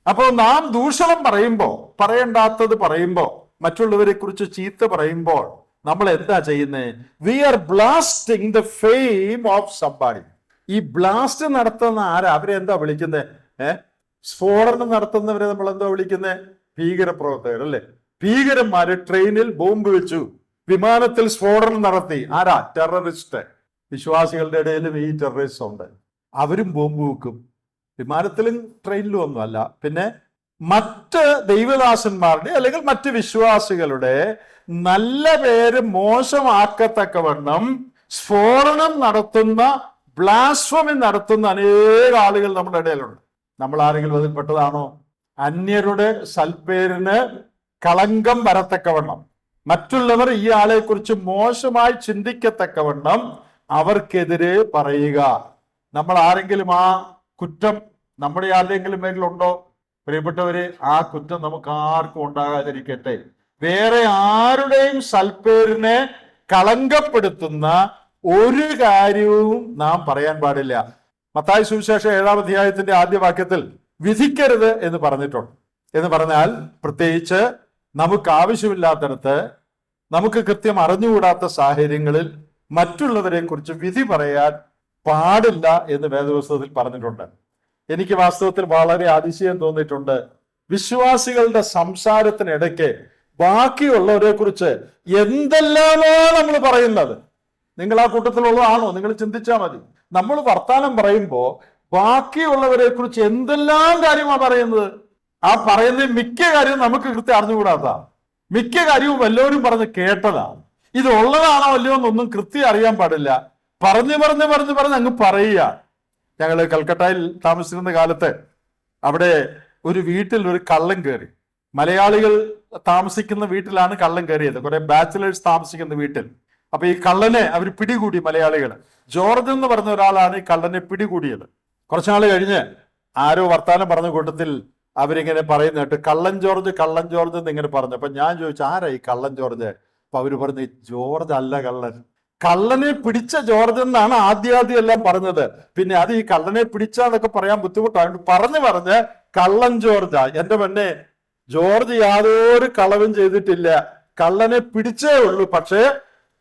അപ്പോൾ നാം ദൂഷണം പറയുമ്പോൾ, പറയണ്ടാത്തത് പറയുമ്പോൾ, മറ്റുള്ളവരെ കുറിച്ച് ചീത്ത പറയുമ്പോൾ നമ്മൾ എന്താ ചെയ്യുന്നത്? We are blasting the fame of somebody. ഈ ബ്ലാസ്റ്റ് നടത്തുന്ന ആരാ? അവരെ എന്താ വിളിക്കുന്നത്? സ്ഫോടനം നടത്തുന്നവരെ നമ്മൾ എന്താ വിളിക്കുന്നത്? ഭീകരപ്രവർത്തകർ അല്ലേ? ഭീകരന്മാര് ട്രെയിനിൽ ബോംബ് വെച്ചു, വിമാനത്തിൽ സ്ഫോടനം നടത്തി. ആരാ? ടെററിസ്റ്റ്. വിശ്വാസികളുടെ ഇടയിലും ഈ ടെററിസ്റ്റ് ഉണ്ട്. അവരും ബോംബ് വെക്കും, വിമാനത്തിലും ട്രെയിനിലും ഒന്നും അല്ല. പിന്നെ മറ്റ് ദൈവദാസന്മാരുടെ അല്ലെങ്കിൽ മറ്റ് വിശ്വാസികളുടെ നല്ല പേര് മോശമാക്കത്തക്കവണ്ണം സ്ഫോടനം നടത്തുന്ന, ബ്ലാസ്ഫമി നടത്തുന്ന അനേക ആളുകൾ നമ്മുടെ ഇടയിലുണ്ട്. നമ്മൾ ആരെങ്കിലും അതിൽപ്പെട്ടതാണോ? അന്യരുടെ സൽപ്പേരിന് കളങ്കം വരത്തക്കവണ്ണം, മറ്റുള്ളവർ ഈ ആളെ കുറിച്ച് മോശമായി ചിന്തിക്കത്തക്കവണ്ണം അവർക്കെതിരെ പറയുക. നമ്മൾ ആരെങ്കിലും ആ കുറ്റം നമ്മുടെ ആരുടെയെങ്കിലും മേലിലുണ്ടോ? പ്രിയപ്പെട്ടവരെ, ആ കുറ്റം നമുക്ക് ആർക്കും ഉണ്ടാകാതിരിക്കട്ടെ. വേറെ ആരുടെയും സൽപ്പേരിനെ കളങ്കപ്പെടുത്തുന്ന ഒരു കാര്യവും നാം പറയാൻ പാടില്ല. മത്തായി സുവിശേഷം 7-ാം അധ്യായത്തിന്റെ ആദ്യ വാക്യത്തിൽ വിധിക്കരുത് എന്ന് പറഞ്ഞിട്ടുണ്ട്. എന്ന് പറഞ്ഞാൽ പ്രത്യേകിച്ച് നമുക്ക് ആവശ്യമില്ലാത്തടത്ത്, നമുക്ക് കൃത്യം അറിഞ്ഞുകൂടാത്ത സാഹചര്യങ്ങളിൽ മറ്റുള്ളവരെ കുറിച്ച് വിധി പറയാൻ പാടില്ല എന്ന് വേദപുസ്തകത്തിൽ പറഞ്ഞിട്ടുണ്ട്. എനിക്ക് വാസ്തവത്തിൽ വളരെ അതിശയം തോന്നിയിട്ടുണ്ട്. വിശ്വാസികളുടെ സംസാരത്തിനിടയ്ക്ക് ബാക്കിയുള്ളവരെ കുറിച്ച് എന്തെല്ലാമോ നമ്മൾ പറയുന്നത്. നിങ്ങൾ ആ കൂട്ടത്തിലുള്ളതാണോ? നിങ്ങൾ ചിന്തിച്ചാൽ മതി. നമ്മൾ വർത്താനം പറയുമ്പോൾ ബാക്കിയുള്ളവരെ കുറിച്ച് എന്തെല്ലാം കാര്യമാണ് പറയുന്നത്. ആ പറയുന്ന മിക്ക കാര്യവും നമുക്ക് കൃത്യം അറിഞ്ഞുകൂടാത്ത, മിക്ക കാര്യവും വല്ലവരും പറഞ്ഞ് കേട്ടതാണ്. ഇത് ഉള്ളതാണോ അല്ലയോ എന്നൊന്നും കൃത്യം അറിയാൻ പാടില്ല. പറഞ്ഞ് അങ്ങ് പറയുക. ഞങ്ങൾ കൽക്കട്ടയിൽ താമസിക്കുന്ന കാലത്ത് അവിടെ ഒരു വീട്ടിൽ ഒരു കള്ളൻ കയറി. മലയാളികൾ താമസിക്കുന്ന വീട്ടിലാണ് കള്ളൻ കയറിയത്, കുറെ ബാച്ചിലേഴ്സ് താമസിക്കുന്ന വീട്ടിൽ. അപ്പൊ ഈ കള്ളനെ അവർ പിടികൂടി. മലയാളികൾ, ജോർജ് എന്ന് പറഞ്ഞ ഒരാളാണ് ഈ കള്ളനെ പിടികൂടിയത്. കുറച്ചുനാൾ കഴിഞ്ഞ് ആരോ വർത്താനം പറഞ്ഞ കൂട്ടത്തിൽ അവരിങ്ങനെ പറയുന്ന കേട്ട് കള്ളൻ ജോർജ് എന്ന് ഇങ്ങനെ പറഞ്ഞു. അപ്പൊ ഞാൻ ചോദിച്ചു, ആരാ ഈ കള്ളൻ ജോർജ്? അപ്പൊ അവര് പറഞ്ഞു, ജോർജ് അല്ല കള്ളൻ, കള്ളനെ പിടിച്ച ജോർജ് എന്നാണ് ആദ്യം എല്ലാം പറഞ്ഞത്. പിന്നെ അത് ഈ കള്ളനെ പിടിച്ചാന്നൊക്കെ പറയാൻ ബുദ്ധിമുട്ടാണ്, പറഞ്ഞ് കള്ളൻ ജോർജാ. എന്റെ പെണ്ണെ, ജോർജ് യാതൊരു കളവും ചെയ്തിട്ടില്ല, കള്ളനെ പിടിച്ചേ ഉള്ളൂ. പക്ഷേ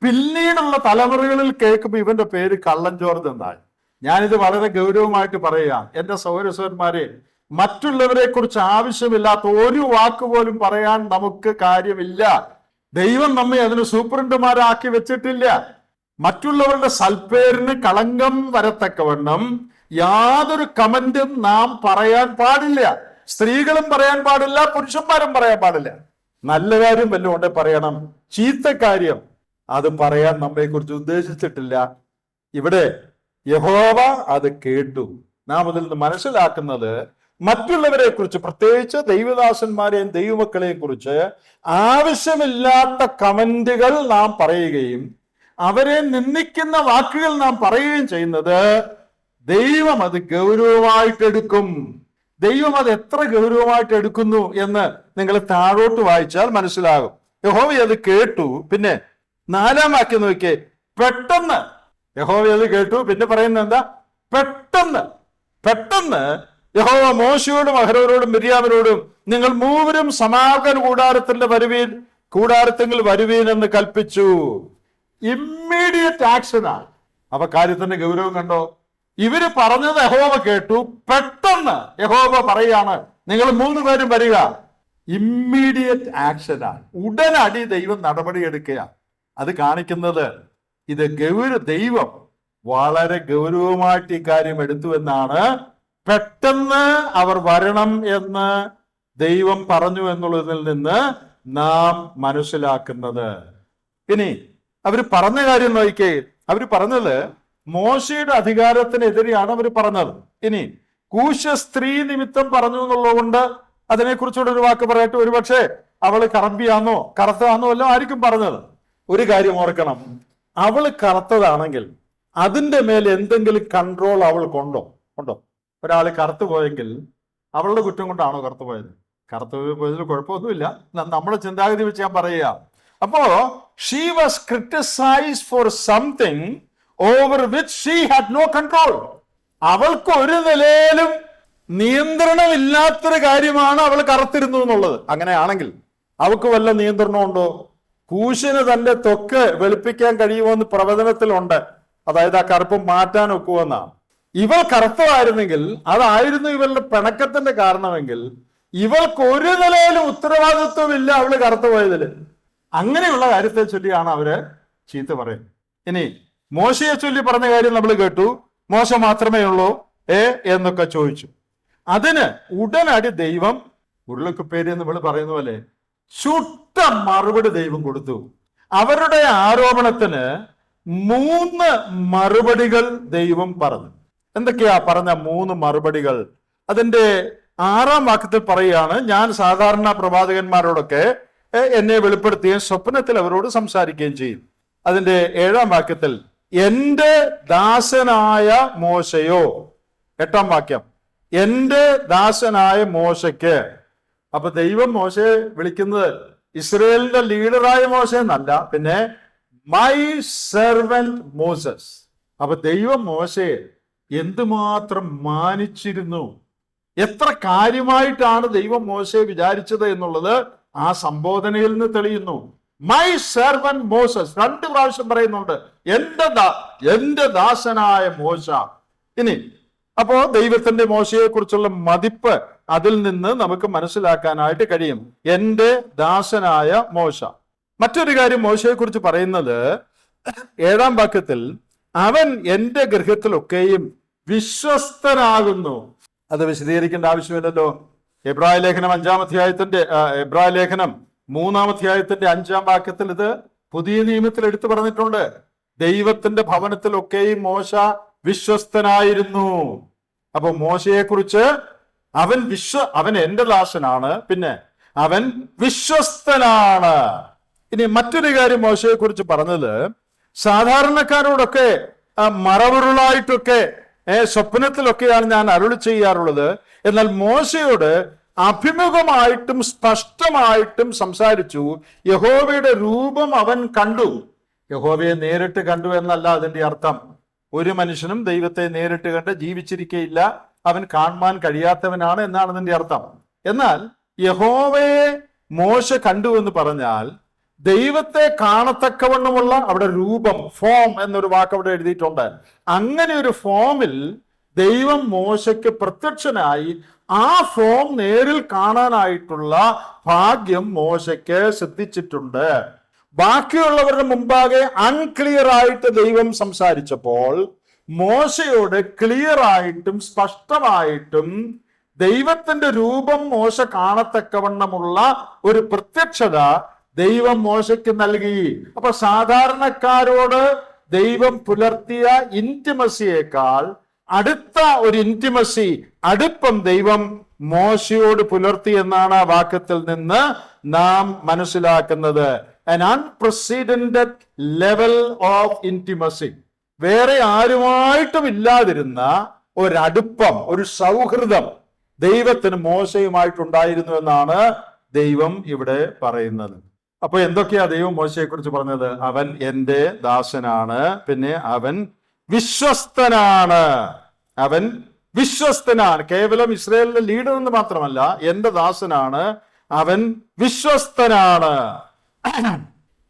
പിന്നീടുള്ള തലമുറകളിൽ കേൾക്കുമ്പോൾ ഇവന്റെ പേര് കള്ളൻ ജോർജ് എന്നായി. ഞാനിത് വളരെ ഗൗരവമായിട്ട് പറയുക. എന്റെ സഹോദരന്മാരെ, മറ്റുള്ളവരെ കുറിച്ച് ആവശ്യമില്ലാത്ത ഒരു വാക്ക് പോലും പറയാൻ നമുക്ക് കാര്യമില്ല. ദൈവം നമ്മെ അതിന് സൂപ്രണ്ടുമാരാക്കി വെച്ചിട്ടില്ല. മറ്റുള്ളവരുടെ സൽപ്പേരിന് കളങ്കം വരത്തക്കവണ്ണം യാതൊരു കമന്റും നാം പറയാൻ പാടില്ല. സ്ത്രീകളും പറയാൻ പാടില്ല, പുരുഷന്മാരും പറയാൻ പാടില്ല. നല്ല കാര്യം വല്ലതും ഉണ്ടെ പറയണം, ചീത്ത കാര്യം അത് പറയാൻ നമ്മെ കുറിച്ച് ഉദ്ദേശിച്ചിട്ടില്ല. ഇവിടെ യഹോവ അത് കേട്ടു. നാം അതിൽ നിന്ന് മനസ്സിലാക്കുന്നത്, മറ്റുള്ളവരെ കുറിച്ച്, പ്രത്യേകിച്ച് ദൈവദാസന്മാരെയും ദൈവമക്കളെയും കുറിച്ച് ആവശ്യമില്ലാത്ത കമന്റുകൾ നാം പറയുകയും അവരെ നിന്ദിക്കുന്ന വാക്കുകൾ നാം പറയുകയും ചെയ്യുന്നത് ദൈവം അത് ഗൗരവമായിട്ട് എടുക്കും. ദൈവം അത് എത്ര ഗൗരവമായിട്ട് എടുക്കുന്നു എന്ന് നിങ്ങൾ താഴോട്ട് വായിച്ചാൽ മനസ്സിലാകും. യഹോവ അത് കേട്ടു. പിന്നെ 4-ാം വാക്യം നോക്കിയേ, പെട്ടെന്ന് യഹോവ അത് കേട്ടു. പിന്നെ പറയുന്നത് എന്താ? പെട്ടെന്ന് യഹോവ മോശയോടും അഹരോനോടും മിര്യാമിനോടും, നിങ്ങൾ മൂവരും സമാഗമന കൂടാരത്തിൽ വരുവീൻ എന്ന് കൽപ്പിച്ചു. ഇമ്മീഡിയറ്റ് ആക്ഷനാണ്. അപ്പൊ കാര്യത്തിന്റെ ഗൗരവം കണ്ടോ? ഇവര് പറഞ്ഞത് യഹോവ കേട്ടു, പെട്ടെന്ന് യഹോവ പറയാണ്, നിങ്ങൾ 3 പേരും വരിക. ഇമ്മീഡിയറ്റ് ആക്ഷനാണ്. ഉടനടി ദൈവം നടപടിയെടുക്കുക. അത് കാണിക്കുന്നത് ഇത് ദൈവം വളരെ ഗൗരവമായിട്ട് ഈ കാര്യം എടുത്തു എന്നാണ്. പെട്ടെന്ന് അവർ വരണം എന്ന് ദൈവം പറഞ്ഞു എന്നുള്ളതിൽ നിന്ന് നാം മനസ്സിലാക്കുന്നത്. ഇനി അവർ പറഞ്ഞ കാര്യം നോക്കിക്കേ. അവർ പറഞ്ഞത് മോശയുടെ അധികാരത്തിനെതിരെയാണ് അവർ പറഞ്ഞത്. ഇനി കൂശ സ്ത്രീ നിമിത്തം പറഞ്ഞു എന്നുള്ളതുകൊണ്ട് അതിനെക്കുറിച്ചുകൂടെ ഒരു വാക്ക് പറയട്ടെ. ഒരുപക്ഷെ അവള് കറമ്പിയാന്നോ കറുത്തതാന്നോ അല്ലോ ആയിരിക്കും പറഞ്ഞത്. ഒരു കാര്യം ഓർക്കണം, അവള് കറുത്തതാണെങ്കിൽ അതിന്റെ മേൽ എന്തെങ്കിലും കൺട്രോൾ അവൾ ഉണ്ടോ? ഒരാൾ കറുത്തു പോയെങ്കിൽ അവളുടെ കുറ്റം കൊണ്ടാണോ കറുത്തു പോയത്? കറുത്തു പോയതിൽ കുഴപ്പമൊന്നുമില്ല. നമ്മുടെ ചിന്താഗതി വെച്ച് ഞാൻ പറയുക. അപ്പോ she was criticised for something over which she had no control. അവൾക്ക് ഒരു നിലയിലും നിയന്ത്രണമില്ലാത്തൊരു കാര്യമാണ് അവൾ കറുത്തിരുന്നു എന്നുള്ളത്. അങ്ങനെയാണെങ്കിൽ അവൾക്ക് വല്ല നിയന്ത്രണമുണ്ടോ? കൂശിന് തന്റെ ത്വക്ക് വെളുപ്പിക്കാൻ കഴിയുമോ എന്ന് പ്രവചനത്തിലുണ്ട്. അതായത് ആ കറുപ്പ് മാറ്റാൻ ഒക്കുമെന്നാണ്. ഇവൾ കറുത്തമായിരുന്നെങ്കിൽ, അതായിരുന്നു ഇവളുടെ പിണക്കത്തിന്റെ കാരണമെങ്കിൽ, ഇവൾക്ക് ഒരു നിലയിലും ഉത്തരവാദിത്വമില്ല അവള് കറുത്തു പോയതില്. അങ്ങനെയുള്ള കാര്യത്തെ ചൊല്ലിയാണ് അവര് ചീത്ത പറയുന്നത്. ഇനി മോശയെ ചൊല്ലി പറഞ്ഞ കാര്യം നമ്മൾ കേട്ടു. മോശ മാത്രമേ ഉള്ളൂ എന്നൊക്കെ ചോദിച്ചു. അതിന് ഉടനടി ദൈവം ഉരുളക്കുപ്പേരി എന്ന് നമ്മൾ പറയുന്ന പോലെ ചുട്ട മറുപടി ദൈവം കൊടുത്തു. അവരുടെ ആരോപണത്തിന് 3 മറുപടികൾ ദൈവം പറഞ്ഞു. എന്തൊക്കെയാ പറഞ്ഞ 3 മറുപടികൾ? അതിന്റെ 6-ാം വാക്യത്തിൽ പറയുകയാണ്, ഞാൻ സാധാരണ പ്രവാചകന്മാരോടൊക്കെ എന്നെ വെളിപ്പെടുത്തുകയും സ്വപ്നത്തിൽ അവരോട് സംസാരിക്കുകയും ചെയ്യും. അതിന്റെ 7-ാം വാക്യത്തിൽ എന്റെ ദാസനായ മോശയോ, 8-ാം വാക്യം, എന്റെ ദാസനായ മോശയ്ക്ക്. അപ്പൊ ദൈവം മോശയെ വിളിക്കുന്നത് ഇസ്രയേലിന്റെ ലീഡറായ മോശ എന്നല്ല, പിന്നെ മൈ സെർവന്റ് മോസസ്. അപ്പൊ ദൈവം മോശയെ എന്തുമാത്രം മാനിച്ചിരുന്നു, എത്ര കാര്യമായിട്ടാണ് ദൈവം മോശയെ വിചാരിച്ചത് എന്നുള്ളത് ആ സംബോധനയിൽ നിന്ന് തെളിയുന്നു. മൈ സെർവന്റ് മോസസ് 2 പ്രാവശ്യം പറയുന്നുണ്ട്, എന്റെ ദാസനായ മോശ. ഇനി അപ്പോ ദൈവത്തിന്റെ മോശയെ കുറിച്ചുള്ള മതിപ്പ് അതിൽ നിന്ന് നമുക്ക് മനസ്സിലാക്കാനായിട്ട് കഴിയും. എന്റെ ദാസനായ മോശ. മറ്റൊരു കാര്യം മോശയെ കുറിച്ച് പറയുന്നത് 7-ാം വാക്യത്തിൽ, അവൻ എന്റെ ഗൃഹത്തിലൊക്കെയും വിശ്വസ്തനാകുന്നു. അത് വിശദീകരിക്കേണ്ട ആവശ്യമില്ലല്ലോ. എബ്രായ ലേഖനം 5-ാം അധ്യായത്തിന്റെ എബ്രായ ലേഖനം 3-ാം അധ്യായത്തിന്റെ 5-ാം വാക്യത്തിൽ ഇത് പുതിയ നിയമത്തിൽ എടുത്തു പറഞ്ഞിട്ടുണ്ട്. ദൈവത്തിന്റെ ഭവനത്തിലൊക്കെയും മോശ വിശ്വസ്തനായിരുന്നു. അപ്പൊ മോശയെ കുറിച്ച് അവൻ എന്റെ ദാസനാണ്, പിന്നെ അവൻ വിശ്വസ്തനാണ്. ഇനി മറ്റൊരു കാര്യം മോശയെ കുറിച്ച് പറഞ്ഞത്, സാധാരണക്കാരോടൊക്കെ മറവുകളായിട്ടൊക്കെ സ്വപ്നത്തിലൊക്കെയാണ് ഞാൻ അരുളി ചെയ്യാറുള്ളത്. എന്നാൽ മോശയോട് അഭിമുഖമായിട്ടും സ്പഷ്ടമായിട്ടും സംസാരിച്ചു. യഹോവയുടെ രൂപം അവൻ കണ്ടു. യഹോവയെ നേരിട്ട് കണ്ടു എന്നല്ല അതിന്റെ അർത്ഥം. ഒരു മനുഷ്യനും ദൈവത്തെ നേരിട്ട് കണ്ട് ജീവിച്ചിരിക്കയില്ല, അവൻ കാണുവാൻ കഴിയാത്തവനാണ് എന്നാണ് അതിന്റെ അർത്ഥം. എന്നാൽ യഹോവയെ മോശ കണ്ടു എന്ന് പറഞ്ഞാൽ ദൈവത്തെ കാണത്തക്കവണ്ണമുള്ള അവിടെ രൂപം, ഫോം എന്നൊരു വാക്ക് അവിടെ എഴുതിയിട്ടുണ്ട്. അങ്ങനെ ഒരു ഫോമിൽ ദൈവം മോശയ്ക്ക് പ്രത്യക്ഷനായി ആ ഫോം നേരിൽ കാണാനായിട്ടുള്ള ഭാഗ്യം മോശയ്ക്ക് സിദ്ധിച്ചിട്ടുണ്ട്. ബാക്കിയുള്ളവരുടെ മുമ്പാകെ അൺക്ലിയർ ആയിട്ട് ദൈവം സംസാരിച്ചപ്പോൾ മോശയോട് ക്ലിയർ ആയിട്ടും സ്പഷ്ടമായിട്ടും ദൈവത്തിന്റെ രൂപം മോശ കാണത്തക്കവണ്ണമുള്ള ഒരു പ്രത്യക്ഷത ദൈവം മോശയ്ക്ക് നൽകി. അപ്പൊ സാധാരണക്കാരോട് ദൈവം പുലർത്തിയ ഇന്റിമസിയേക്കാൾ അടുത്ത ഒരു ഇന്റിമസി, അടുപ്പം ദൈവം മോശയോട് പുലർത്തി എന്നാണ് ആ വാക്യത്തിൽ നിന്ന് നാം മനസ്സിലാക്കുന്നത്. An unprecedented level of intimacy. വേറെ ആരുമായിട്ടും ഇല്ലാതിരുന്ന ഒരടുപ്പം, ഒരു സൗഹൃദം ദൈവത്തിന് മോശയുമായിട്ടുണ്ടായിരുന്നു എന്നാണ് ദൈവം ഇവിടെ പറയുന്നത്. അപ്പൊ എന്തൊക്കെയാ ദൈവം മോശയെ കുറിച്ച് പറഞ്ഞത്? അവൻ എന്റെ ദാസനാണ്, പിന്നെ അവൻ വിശ്വസ്തനാണ്. അവൻ വിശ്വസ്തനാണ്. കേവലം ഇസ്രായേലിന്റെ ലീഡർ എന്ന് മാത്രമല്ല, എന്റെ ദാസനാണ്, അവൻ വിശ്വസ്തനാണ്.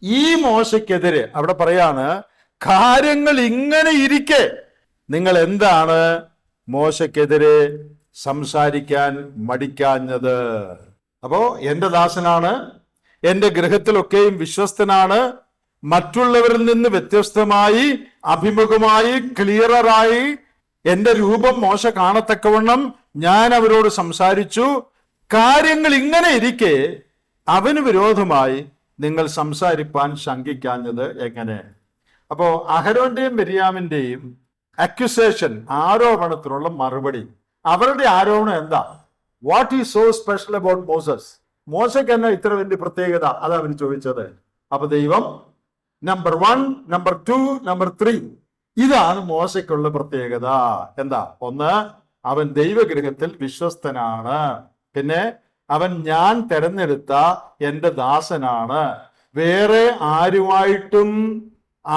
ഈ മോശയ്ക്കെതിരെ അവിടെ പറയാണ്, കാര്യങ്ങൾ ഇങ്ങനെ ഇരിക്കെ നിങ്ങൾ എന്താണ് മോശയ്ക്കെതിരെ സംസാരിക്കാൻ മടിക്കാഞ്ഞത്? അപ്പോ എന്റെ ദാസനാണ്, എന്റെ ഗൃഹത്തിലൊക്കെയും വിശ്വസ്തനാണ്, മറ്റുള്ളവരിൽ നിന്ന് വ്യത്യസ്തമായി, അഭിമുഖമായി, ക്ലിയറായി എന്റെ രൂപം മോശ കാണത്തക്കവണ്ണം ഞാൻ അവരോട് സംസാരിച്ചു. കാര്യങ്ങൾ ഇങ്ങനെ ഇരിക്കെ അവന് വിരോധമായി നിങ്ങൾ സംസാരിപ്പാൻ ശങ്കിക്കാഞ്ഞത് എങ്ങനെ? അപ്പോ അഹരോന്റെയും മിര്യാമിന്റെയും അക്യുസേഷൻ, ആരോപണത്തിനുള്ള മറുപടി. അവരുടെ ആരോപണം എന്താ? What is so special about Moses? മോശയ്ക്ക് തന്നെ ഇത്ര വലിയ പ്രത്യേകത? അതാ അവർ ചോദിച്ചത്. അപ്പൊ ദൈവം നമ്പർ 1, നമ്പർ 2, നമ്പർ 3, ഇതാണ് മോശയ്ക്കുള്ള പ്രത്യേകത. എന്താ? ഒന്ന്, അവൻ ദൈവഗൃഹത്തിൽ വിശ്വസ്തനാണ്. പിന്നെ അവൻ ഞാൻ തെരഞ്ഞെടുത്ത എന്റെ ദാസനാണ്. വേറെ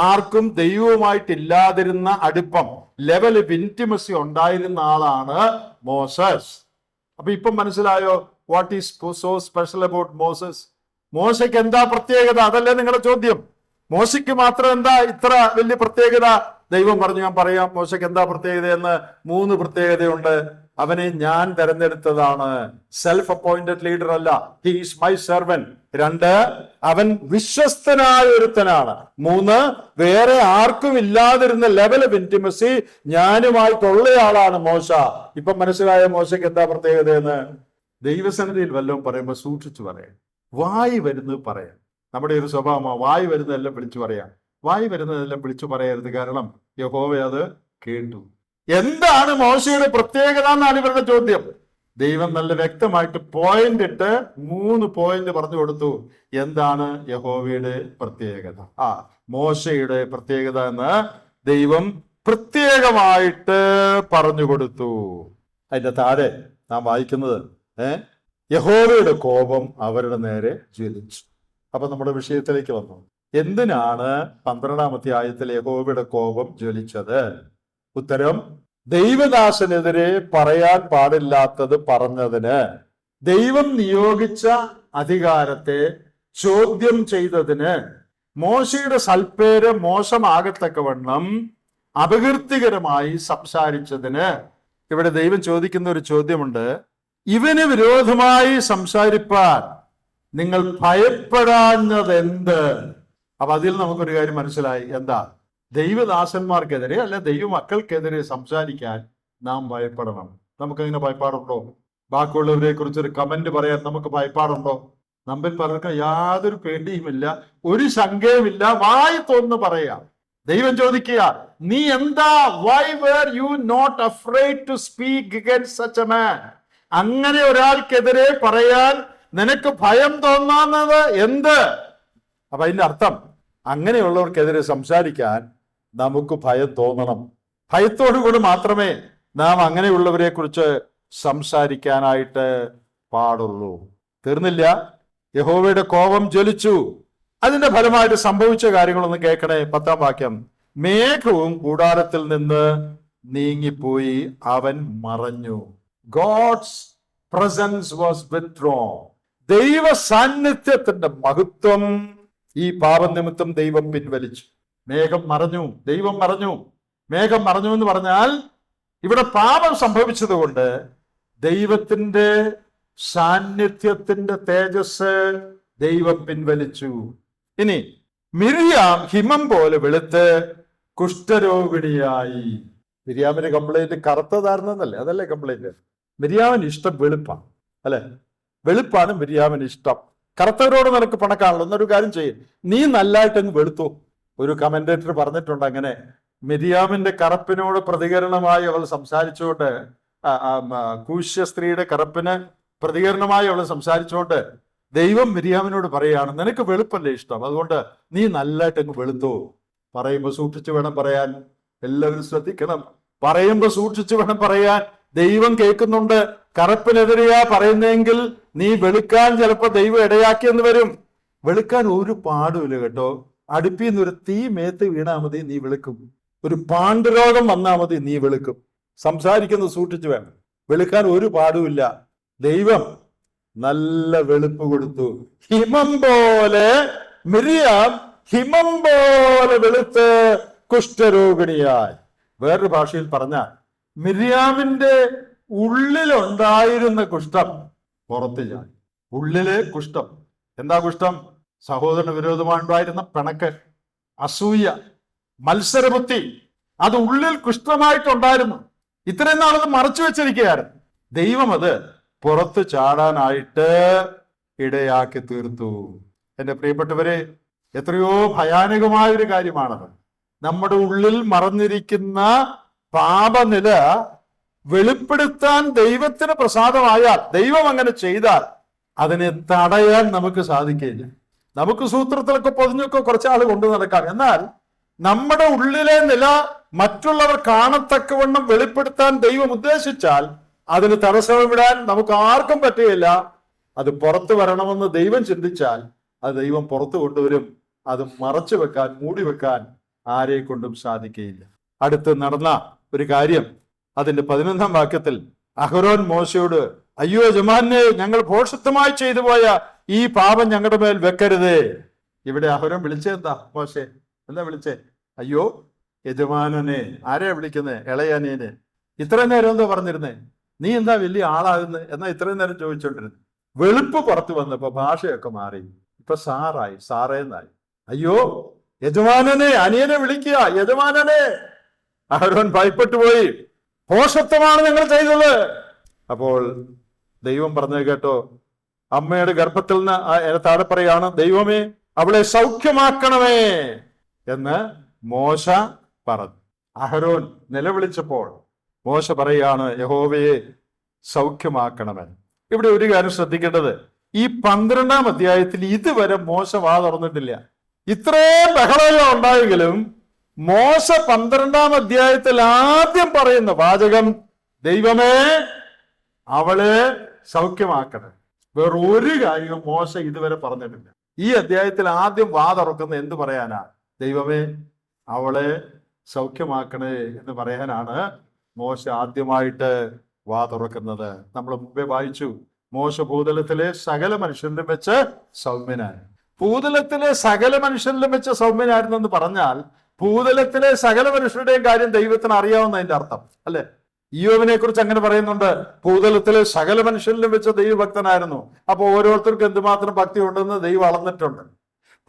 ആർക്കും ദൈവവുമായിട്ടില്ലാതിരുന്ന അടുപ്പം, ലെവൽ ഓഫ് ഇന്റിമസി ഉണ്ടായിരുന്ന ആളാണ് മോസസ്. അപ്പൊ ഇപ്പം മനസ്സിലായോ what is so special about Moses? മോശയ്ക്ക് എന്താ പ്രത്യേകത? അതല്ലേ നിങ്ങളുടെ ചോദ്യം. മോശയ്ക്ക് മാത്രം എന്താ ഇത്ര വലിയ പ്രത്യേകത? ദൈവം പറഞ്ഞു, ഞാൻ പറയാം മോശയ്ക്ക് എന്താ പ്രത്യേകത എന്ന്. 3 പ്രത്യേകതയുണ്ട്. അവനെ ഞാൻ തെരഞ്ഞെടുത്തതാണ്, സെൽഫ് അപ്പോയിന്റഡ് ലീഡർ അല്ല, ഹി ഈസ് മൈ സെർവന്റ്. 2, അവൻ വിശ്വസ്തനായ ഒരുത്തനാണ്. 3, വേറെ ആർക്കും ഇല്ലാതിരുന്ന ലെവൽ ഓഫ് ഇന്റിമസി ഞാനുമായിട്ടുള്ളയാളാണ് മോശ. ഇപ്പൊ മനസ്സിലായ മോശയ്ക്ക് എന്താ പ്രത്യേകത എന്ന്? ദൈവസന്നിധിയിൽ വല്ലതും പറയുമ്പോൾ സൂക്ഷിച്ചു പറയാം. വായി വരുന്നത് പറയാം. നമ്മുടെ ഒരു സ്വഭാവമാണ് വായി വരുന്നതെല്ലാം വിളിച്ചു പറയാം. വായി വരുന്നതെല്ലാം വിളിച്ചു പറയരുത്, കാരണം യഹോവ അത് കേട്ടു. എന്താണ് മോശയുടെ പ്രത്യേകത എന്നാണ് ഇവരുടെ ചോദ്യം. ദൈവം നല്ല വ്യക്തമായിട്ട് പോയിന്റ് ഇട്ട് 3 പോയിന്റ് പറഞ്ഞു കൊടുത്തു. എന്താണ് യഹോവയുടെ പ്രത്യേകത? മോശയുടെ പ്രത്യേകത എന്ന് ദൈവം പ്രത്യേകമായിട്ട് പറഞ്ഞു കൊടുത്തു. അതിന്റെ താഴെ നാം വായിക്കുന്നത്, യഹോവയുടെ കോപം അവരുടെ നേരെ ജ്വലിച്ചു. അപ്പൊ നമ്മുടെ വിഷയത്തിലേക്ക് വന്നു. എന്തിനാണ് 12-ാം അധ്യായത്തിൽ യഹോവയുടെ കോപം ജ്വലിച്ചത്? ഉത്തരം, ദൈവദാസനെതിരെ പറയാൻ പാടില്ലാത്തത് പറഞ്ഞതിന്, ദൈവം നിയോഗിച്ച അധികാരത്തെ ചോദ്യം ചെയ്തതിന്, മോശയുടെ സൽപ്പേര് മോശമാകത്തക്കവണ്ണം അപകീർത്തികരമായി സംസാരിച്ചതിന്. ഇവിടെ ദൈവം ചോദിക്കുന്ന ഒരു ചോദ്യമുണ്ട്. ഇവന് വിരോധമായി സംസാരിപ്പാൻ നിങ്ങൾ ഭയപ്പെടാഞ്ഞതെന്ത്? അപ്പൊ അതിൽ നമുക്കൊരു കാര്യം മനസ്സിലായി. എന്താ? ദൈവദാസന്മാർക്കെതിരെ അല്ലെ ദൈവമക്കൾക്കെതിരെ സംസാരിക്കാൻ നാം ഭയപ്പെടണം. നമുക്കങ്ങനെ ഭയപ്പാടുണ്ടോ? ബാക്കിയുള്ളവരെ കുറിച്ചൊരു കമന്റ് പറയാൻ നമുക്ക് ഭയപ്പാടുണ്ടോ? നമ്മിൽ പലർക്കും യാതൊരു പേടിയുമില്ല, ഒരു ശങ്കയുമില്ല, വായി തോന്നുന്നു പറയാം. ദൈവം ചോദിക്കുക, നീ എന്താ, why were you not afraid to speak against such a man? അങ്ങനെ ഒരാൾക്കെതിരെ പറയാൻ നിനക്ക് ഭയം തോന്നാന്നത് എന്ത്? അപ്പൊ അതിന്റെ അർത്ഥം, അങ്ങനെയുള്ളവർക്കെതിരെ സംസാരിക്കാൻ നമുക്ക് ഭയം തോന്നണം. ഭയത്തോടുകൂടി മാത്രമേ നാം അങ്ങനെയുള്ളവരെ കുറിച്ച് സംസാരിക്കാനായിട്ട് പാടുള്ളൂ. തീർന്നില്ല, യഹോവയുടെ കോപം ജ്വലിച്ചു. അതിന്റെ ഫലമായിട്ട് സംഭവിച്ച കാര്യങ്ങളൊന്ന് കേൾക്കണേ. 10-ാം വാക്യം, മേഘവും കൂടാരത്തിൽ നിന്ന് നീങ്ങിപ്പോയി, അവൻ മറഞ്ഞു. God's presence was withdrawn. ദൈവ സാന്നിധ്യത്തിന്റെ മഹത്വം ഈ പാപനിമിത്തം ദൈവം പിൻവലിച്ചു. മേഘം മറഞ്ഞു, ദൈവം മറഞ്ഞു. മേഘം മറഞ്ഞു എന്ന് പറഞ്ഞാൽ ഇവിടെ പാപം സംഭവിച്ചത് കൊണ്ട് ദൈവത്തിന്റെ സാന്നിധ്യത്തിന്റെ തേജസ് ദൈവം പിൻവലിച്ചു. ഇനി മിര്യാം ഹിമം പോലെ വെളുത്ത് കുഷ്ഠരോഗിണിയായി. മിര്യാമിന്റെ കംപ്ലൈന്റ് കറുത്തതായിരുന്നല്ലേ? അതല്ലേ കംപ്ലൈന്റ്? മിര്യാമിന് ഇഷ്ടം വെളുപ്പാണ്, അല്ലെ? വെളുപ്പാണ് മിര്യാമിന് ഇഷ്ടം. കറുത്തവരോട് നിനക്ക് പണക്കാണല്ലോ, എന്നൊരു കാര്യം ചെയ്യും, നീ നല്ലതായിട്ടങ്ങ് വെളുത്തു. ഒരു കമന്റേറ്റർ പറഞ്ഞിട്ടുണ്ട് അങ്ങനെ, മിര്യാമിന്റെ കറുപ്പിനോട് പ്രതികരണമായി അവൾ സംസാരിച്ചുകൊണ്ട്, കൂശ്യ സ്ത്രീയുടെ കറുപ്പിന് പ്രതികരണമായി അവൾ സംസാരിച്ചുകൊണ്ട് ദൈവം മിര്യാമിനോട് പറയാണ്, നിനക്ക് വെളുപ്പല്ലേ ഇഷ്ടം, അതുകൊണ്ട് നീ നല്ലതായിട്ടങ്ങ് വെളുത്തു. പറയുമ്പോൾ സൂക്ഷിച്ചു വേണം പറയാൻ. എല്ലാവരും ശ്രദ്ധിക്കണം, പറയുമ്പോൾ സൂക്ഷിച്ചു വേണം പറയാൻ. ദൈവം കേൾക്കുന്നുണ്ട്. കറുപ്പിനെതിരെയാ പറയുന്നെങ്കിൽ നീ വെളുക്കാൻ ചിലപ്പോ ദൈവം ഇടയാക്കിയെന്ന് വരും. വെളുക്കാൻ ഒരു പാടുമില്ല കേട്ടോ. അടുപ്പിൽ നിന്ന് ഒരു തീ മേത്ത് വീണാ മതി, നീ വെളുക്കും. ഒരു പാണ്ഡുരോഗം വന്നാ മതി, നീ വെളുക്കും. സംസാരിക്കുന്നത് സൂക്ഷിച്ചു വേണം. വെളുക്കാൻ ഒരു പാടുമില്ല. ദൈവം നല്ല വെളുപ്പ് കൊടുത്തു. ഹിമം പോലെ മിര്യാം ഹിമം പോലെ വെളുത്ത് കുഷ്ഠരോഗിണിയായി. വേറൊരു ഭാഷയിൽ പറഞ്ഞാൽ മിര്യാമിന്റെ ഉള്ളിലുണ്ടായിരുന്ന കുഷ്ഠം പുറത്ത് ചാടി. ഉള്ളിലെ കുഷ്ഠം. എന്താ കുഷ്ഠം? സഹോദരന് വിരോധമായിട്ടുണ്ടായിരുന്ന പിണക്ക്, അസൂയ, മത്സരബുദ്ധി, അത് ഉള്ളിൽ കുഷ്ഠമായിട്ടുണ്ടായിരുന്നു. ഇത്രയും നാളത് മറച്ചു വെച്ചിരിക്കുകയായിരുന്നു. ദൈവം അത് പുറത്തു ചാടാനായിട്ട് ഇടയാക്കി തീർത്തു. എന്റെ പ്രിയപ്പെട്ടവരെ, എത്രയോ ഭയാനകമായ ഒരു കാര്യമാണത്. നമ്മുടെ ഉള്ളിൽ മറഞ്ഞിരിക്കുന്ന പാപനില വെളിപ്പെടുത്താൻ ദൈവത്തിന് പ്രസാദമായാൽ, ദൈവം അങ്ങനെ ചെയ്താൽ അതിനെ തടയാൻ നമുക്ക് സാധിക്കില്ല. നമുക്ക് സൂത്രത്തിലൊക്കെ പൊതിഞ്ഞൊക്കെ കുറച്ചാൾ കൊണ്ടു നടക്കാം. എന്നാൽ നമ്മുടെ ഉള്ളിലെ നില മറ്റുള്ളവർ കാണത്തക്കവണ്ണം വെളിപ്പെടുത്താൻ ദൈവം ഉദ്ദേശിച്ചാൽ അതിന് തടസ്സം വിടാൻ നമുക്ക് ആർക്കും പറ്റുകയില്ല. അത് പുറത്തു വരണമെന്ന് ദൈവം ചിന്തിച്ചാൽ അത് ദൈവം പുറത്തു കൊണ്ടുവരും. അത് മറച്ചു വെക്കാൻ, മൂടി വെക്കാൻ ആരെ കൊണ്ടും സാധിക്കുകയില്ല. അടുത്ത് നടന്ന ഒരു കാര്യം, അതിന്റെ 11-ാം വാക്യത്തിൽ അഹരോൻ മോശയോട്, അയ്യോ യജമാനെ, ഞങ്ങൾ ഭോഷത്വമായി ചെയ്തു പോയ ഈ പാപം ഞങ്ങളുടെ മേൽ വെക്കരുതേ. ഇവിടെ അഹരോൻ വിളിച്ചെന്താ? മോശെ എന്താ വിളിച്ചേ? അയ്യോ യജമാനനെ. ആരെയാ വിളിക്കുന്നേ? ഇളയനേനെ. ഇത്രയും നേരം എന്താ പറഞ്ഞിരുന്നേ? നീ എന്താ വലിയ ആളാകുന്നത് എന്നാ ഇത്രയും നേരം ചോദിച്ചോണ്ടിരുന്നു. വെളുപ്പ് പുറത്തു വന്നപ്പോ ഭാഷയൊക്കെ മാറി. ഇപ്പൊ സാറായി, സാറേന്നായി. അയ്യോ യജമാനനെ, അനിയനെ വിളിക്കുക, യജമാനനെ. അഹരോൻ ഭയപ്പെട്ടു പോയി. ഭോഷത്വമാണ് ഞങ്ങൾ ചെയ്തത്. അപ്പോൾ ദൈവം പറഞ്ഞത് കേട്ടോ, അമ്മയുടെ ഗർഭത്തിൽ നിന്ന് താഴെ പറയാണ്, ദൈവമേ അവളെ സൗഖ്യമാക്കണമേ എന്ന് മോശ പറഞ്ഞു. അഹരോൻ നിലവിളിച്ചപ്പോൾ മോശ പറയാണ്, യഹോവയെ സൗഖ്യമാക്കണമേ. ഇവിടെ ഒരു കാര്യം ശ്രദ്ധിക്കേണ്ടത്, ഈ 12-ാം അധ്യായത്തിൽ ഇതുവരെ മോശ വാ തുറന്നിട്ടില്ല. ഇത്രയും ബഹളം ഉണ്ടായെങ്കിലും മോശ 12-ാം അധ്യായത്തിൽ ആദ്യം പറയുന്ന വാചകം, ദൈവമേ അവളെ സൗഖ്യമാക്കണേ. വേറൊരു കാര്യവും മോശ ഇതുവരെ പറഞ്ഞിട്ടില്ല. ഈ അധ്യായത്തിൽ ആദ്യം വാ തുറക്കുന്ന എന്ത് പറയാനാ? ദൈവമേ അവളെ സൗഖ്യമാക്കണേ എന്ന് പറയാനാണ് മോശ ആദ്യമായിട്ട് വാ തുറക്കുന്നത്. നമ്മൾ മുമ്പേ വായിച്ചു, മോശ ഭൂതലത്തിലെ സകല മനുഷ്യരിലും വെച്ച് സൗമ്യനായി. ഭൂതലത്തിലെ സകല മനുഷ്യരിലും വെച്ച് സൗമ്യനായിരുന്നെന്ന് പറഞ്ഞാൽ ഭൂതലത്തിലെ സകല മനുഷ്യരുടെയും കാര്യം ദൈവത്തിന് അറിയാവുന്നതിന്റെ അർത്ഥം അല്ലെ? ഇയ്യോബിനെ കുറിച്ച് അങ്ങനെ പറയുന്നുണ്ട്, ഭൂതലത്തിലെ സകല മനുഷ്യരിലും വെച്ച് ദൈവഭക്തനായിരുന്നു. അപ്പൊ ഓരോരുത്തർക്കും എന്തുമാത്രം ഭക്തി ഉണ്ടെന്ന് ദൈവം അളന്നിട്ടുണ്ട്.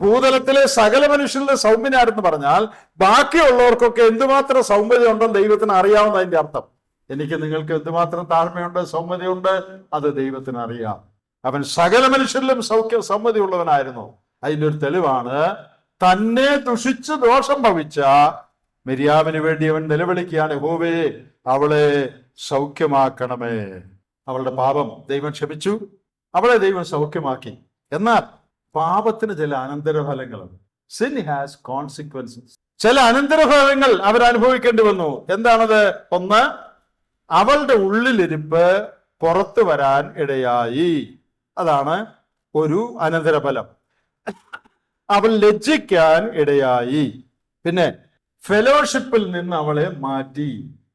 ഭൂതലത്തിലെ സകല മനുഷ്യരിലെ സൗമ്യനായിരുന്നു പറഞ്ഞാൽ ബാക്കിയുള്ളവർക്കൊക്കെ എന്തുമാത്രം സൗമ്യത ഉണ്ടെന്ന് ദൈവത്തിന് അറിയാവുന്നതിന്റെ അർത്ഥം. എനിക്ക് നിങ്ങൾക്ക് എന്തുമാത്രം താഴ്മയുണ്ട്, സൗമ്യതയുണ്ട്, അത് ദൈവത്തിന് അറിയാം. അവൻ സകല മനുഷ്യരിലും സൗമ്യതയുള്ളവനായിരുന്നു. അതിൻ്റെ ഒരു തെളിവാണ്, തന്നെ ദുഷിച്ച് ദോഷം ഭവിച്ച മിര്യാമിന് വേണ്ടി അവൻ നിലവിളിക്കുകയാണ്, യഹോവേ അവളെ സൗഖ്യമാക്കണമേ. അവളുടെ പാപം ദൈവം ക്ഷമിച്ചു, അവളെ ദൈവം സൗഖ്യമാക്കി. എന്നാൽ പാപത്തിന് ചില അനന്തരഫലങ്ങളുണ്ട്. Sin has consequences. ചില അനന്തരഫലങ്ങൾ അവരനുഭവിക്കേണ്ടി വന്നു. എന്താണത്? ഒന്ന്, അവളുടെ ഉള്ളിലിരിപ്പ് പുറത്തു വരാൻ ഇടയായി. അതാണ് ഒരു അനന്തരഫലം. അവൾ ലജ്ജിക്കാൻ ഇടയായി. പിന്നെ ഫെലോഷിപ്പിൽ നിന്ന് അവളെ മാറ്റി,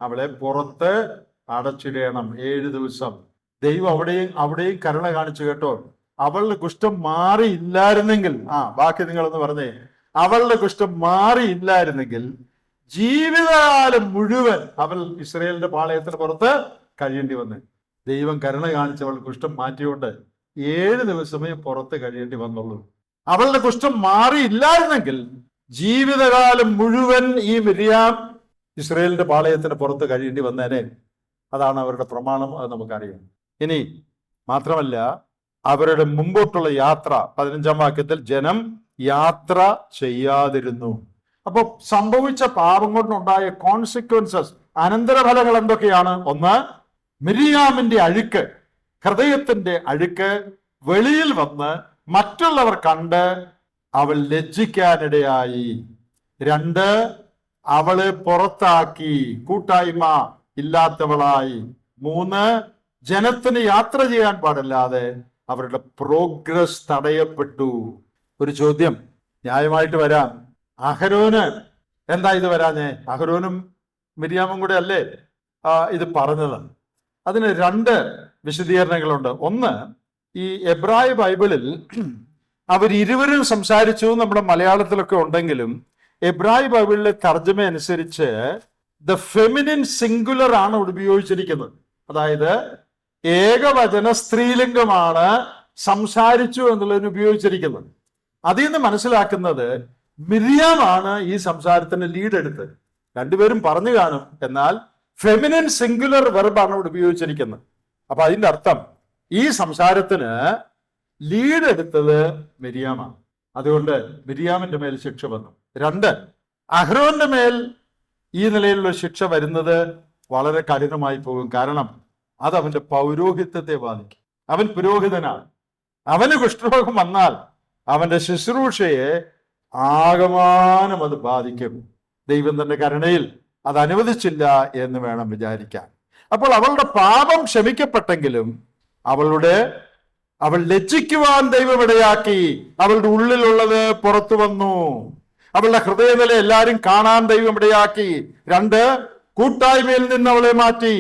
അവളെ പുറത്ത് അടച്ചിടണം 7 ദിവസം. ദൈവം അവിടെയും കരുണ കാണിച്ചു കേട്ടോ. അവളുടെ കുഷ്ഠം മാറിയില്ലായിരുന്നെങ്കിൽ, ബാക്കി നിങ്ങളൊന്ന് പറഞ്ഞേ, അവളുടെ കുഷ്ഠം മാറിയില്ലായിരുന്നെങ്കിൽ ജീവിതകാലം മുഴുവൻ അവൾ ഇസ്രായേലിന്റെ പാളയത്തിന് പുറത്ത് കഴിയേണ്ടി വന്നു. ദൈവം കരുണ കാണിച്ച് അവൾ കുഷ്ഠം മാറ്റിയോണ്ട് 7 ദിവസമേ പുറത്ത് കഴിയേണ്ടി വന്നുള്ളൂ. അവളുടെ കുഷ്ഠം മാറിയില്ലായിരുന്നെങ്കിൽ ജീവിതകാലം മുഴുവൻ ഈ മിര്യാം ഇസ്രായേലിന്റെ പാളയത്തിന് പുറത്ത് കഴിയേണ്ടി വന്നേനെ. അതാണ് അവരുടെ പ്രമാണം, അത് നമുക്കറിയാം. ഇനി മാത്രമല്ല, അവരുടെ മുമ്പോട്ടുള്ള യാത്ര 15-ാം വാക്യത്തിൽ ജനം യാത്ര ചെയ്യാതിരുന്നു. അപ്പൊ സംഭവിച്ച പാപം കൊണ്ടുണ്ടായ കോൺസിക്വൻസസ്, അനന്തരഫലങ്ങൾ എന്തൊക്കെയാണ്? ഒന്ന്, മിര്യാമിന്റെ അഴുക്ക്, ഹൃദയത്തിന്റെ അഴുക്ക് വെളിയിൽ വന്ന് മറ്റുള്ളവർ കണ്ട് അവൾ ലജ്ജിക്കാനിടയായി. 2, അവളെ പുറത്താക്കി, കൂട്ടായ്മ ഇല്ലാത്തവളായി. 3, ജനത്തിന് യാത്ര ചെയ്യാൻ പാടില്ലാതെ അവരുടെ പ്രോഗ്രസ് തടയപ്പെട്ടു. ഒരു ചോദ്യം ന്യായമായിട്ട് വരാം, അഹരോന് എന്താ ഇത് വരാഞ്ഞേ? അഹരോനും മിര്യാമും കൂടെ അല്ലേ ഇത് പറഞ്ഞത്? അതിന് 2 വിശദീകരണങ്ങളുണ്ട്. ഒന്ന്, ഈ എബ്രായ ബൈബിളിൽ അവരിരുവരും സംസാരിച്ചു നമ്മുടെ മലയാളത്തിലൊക്കെ ഉണ്ടെങ്കിലും എബ്രായ ബൈബിളിലെ തർജ്ജമ അനുസരിച്ച് ദ ഫെമിനിൻ സിംഗുലർ ആണ് ഉപയോഗിച്ചിരിക്കുന്നത്. അതായത് ഏകവചന സ്ത്രീലിംഗമാണ് സംസാരിച്ചു എന്നുള്ളതിന് ഉപയോഗിച്ചിരിക്കുന്നത്. അതിൽ നിന്ന് മനസ്സിലാക്കുന്നത് മിരിയാമാണ് ഈ സംസാരത്തിന് ലീഡ് എടുത്തത്. രണ്ടുപേരും പറഞ്ഞു കാണും, എന്നാൽ ഫെമിനിൻ സിംഗുലർ വെർബാണ് ഇവിടെ ഉപയോഗിച്ചിരിക്കുന്നത്. അപ്പൊ അതിന്റെ അർത്ഥം ഈ സംസാരത്തിന് ലീഡ് എടുത്തത് മിരിയാമാണ്. അതുകൊണ്ട് മിരിയാമിന്റെ മേൽ ശിക്ഷ വന്നു. 2, അഹ്റോന്റെ മേൽ ഈ നിലയിലുള്ള ശിക്ഷ വരുന്നത് വളരെ കഠിനമായി പോകും. കാരണം അത് അവന്റെ പൗരോഹിത്യത്തെ ബാധിക്കും. അവൻ പുരോഹിതനാണ്. അവന് കുഷ്ഠരോഗം വന്നാൽ അവന്റെ ശുശ്രൂഷയെ ആകമാനം അത് ബാധിക്കും. ദൈവം തന്റെ കരുണയിൽ അത് അനുവദിച്ചില്ല എന്ന് വേണം വിചാരിക്കാൻ. അപ്പോൾ അവളുടെ പാപം ക്ഷമിക്കപ്പെട്ടെങ്കിലും അവൾ ലജ്ജിക്കുവാൻ ദൈവം ഇടയാക്കി. അവളുടെ ഉള്ളിലുള്ളത് പുറത്തു വന്നു. അവളുടെ ഹൃദയനില എല്ലാവരും കാണാൻ ദൈവം ഇടയാക്കി. 2, കൂട്ടായ്മയിൽ നിന്ന് അവളെ മാറ്റി.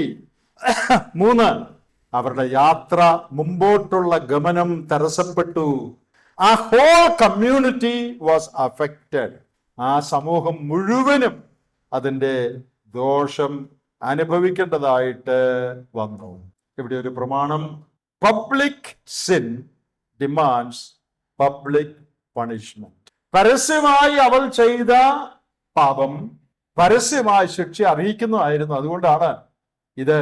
3, അവരുടെ യാത്ര, മുമ്പോട്ടുള്ള ഗമനം തടസ്സപ്പെട്ടു. ആ ഹോൾ കമ്മ്യൂണിറ്റി വാസ് അഫക്റ്റഡ്. ആ സമൂഹം മുഴുവനും അതിൻ്റെ ദോഷം അനുഭവിക്കേണ്ടതായിട്ട് വന്നു. ഇവിടെ ഒരു പ്രമാണം, public sin demands public punishment. പരസ്യമായി അവൾ ചെയ്ത പാപം പരസ്യമായി ശിക്ഷ അറിയിക്കുന്നതായിരുന്നു. അതുകൊണ്ടാണ് ഇത്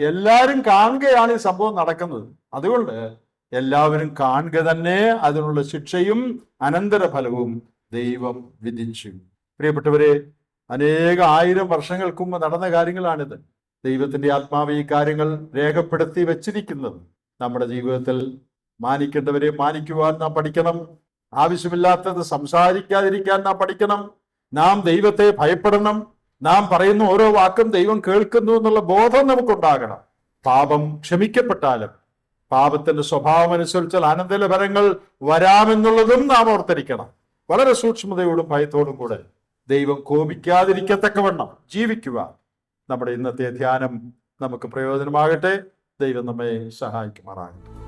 എല്ലാവരും കാണുകയാണ് ഈ സംഭവം നടക്കുന്നത്. അതുകൊണ്ട് എല്ലാവരും കാണുക തന്നെ അതിനുള്ള ശിക്ഷയും അനന്തരഫലവും ദൈവം വിധിച്ചു. പ്രിയപ്പെട്ടവരെ, അനേക 1000 വർഷങ്ങൾക്ക് മുമ്പ് നടന്ന കാര്യങ്ങളാണിത്. ദൈവത്തിന്റെ ആത്മാവ് ഈ കാര്യങ്ങൾ രേഖപ്പെടുത്തി വെച്ചിരിക്കുന്നത്. നമ്മുടെ ജീവിതത്തിൽ മാനിക്കേണ്ടവരെ മാനിക്കുവാൻ നാം പഠിക്കണം. ആവശ്യമില്ലാത്തത് സംസാരിക്കാതിരിക്കാൻ നാം പഠിക്കണം. നാം ദൈവത്തെ ഭയപ്പെടണം. നാം പറയുന്ന ഓരോ വാക്കും ദൈവം കേൾക്കുന്നു എന്നുള്ള ബോധം നമുക്കുണ്ടാകണം. പാപം ക്ഷമിക്കപ്പെട്ടാലും പാപത്തിന്റെ സ്വഭാവം അനുസരിച്ചാൽ അനന്തരഫലങ്ങൾ വരാമെന്നുള്ളതും നാം ഓർത്തിരിക്കണം. വളരെ സൂക്ഷ്മതയോടും ഭയത്തോടും കൂടെ ദൈവം കോപിക്കാതിരിക്കത്തക്കവണ്ണം ജീവിക്കുക. നമ്മുടെ ഇന്നത്തെ ധ്യാനം നമുക്ക് പ്രയോജനമാകട്ടെ. ദൈവം നമ്മെ സഹായിക്കുമാറാകട്ടെ.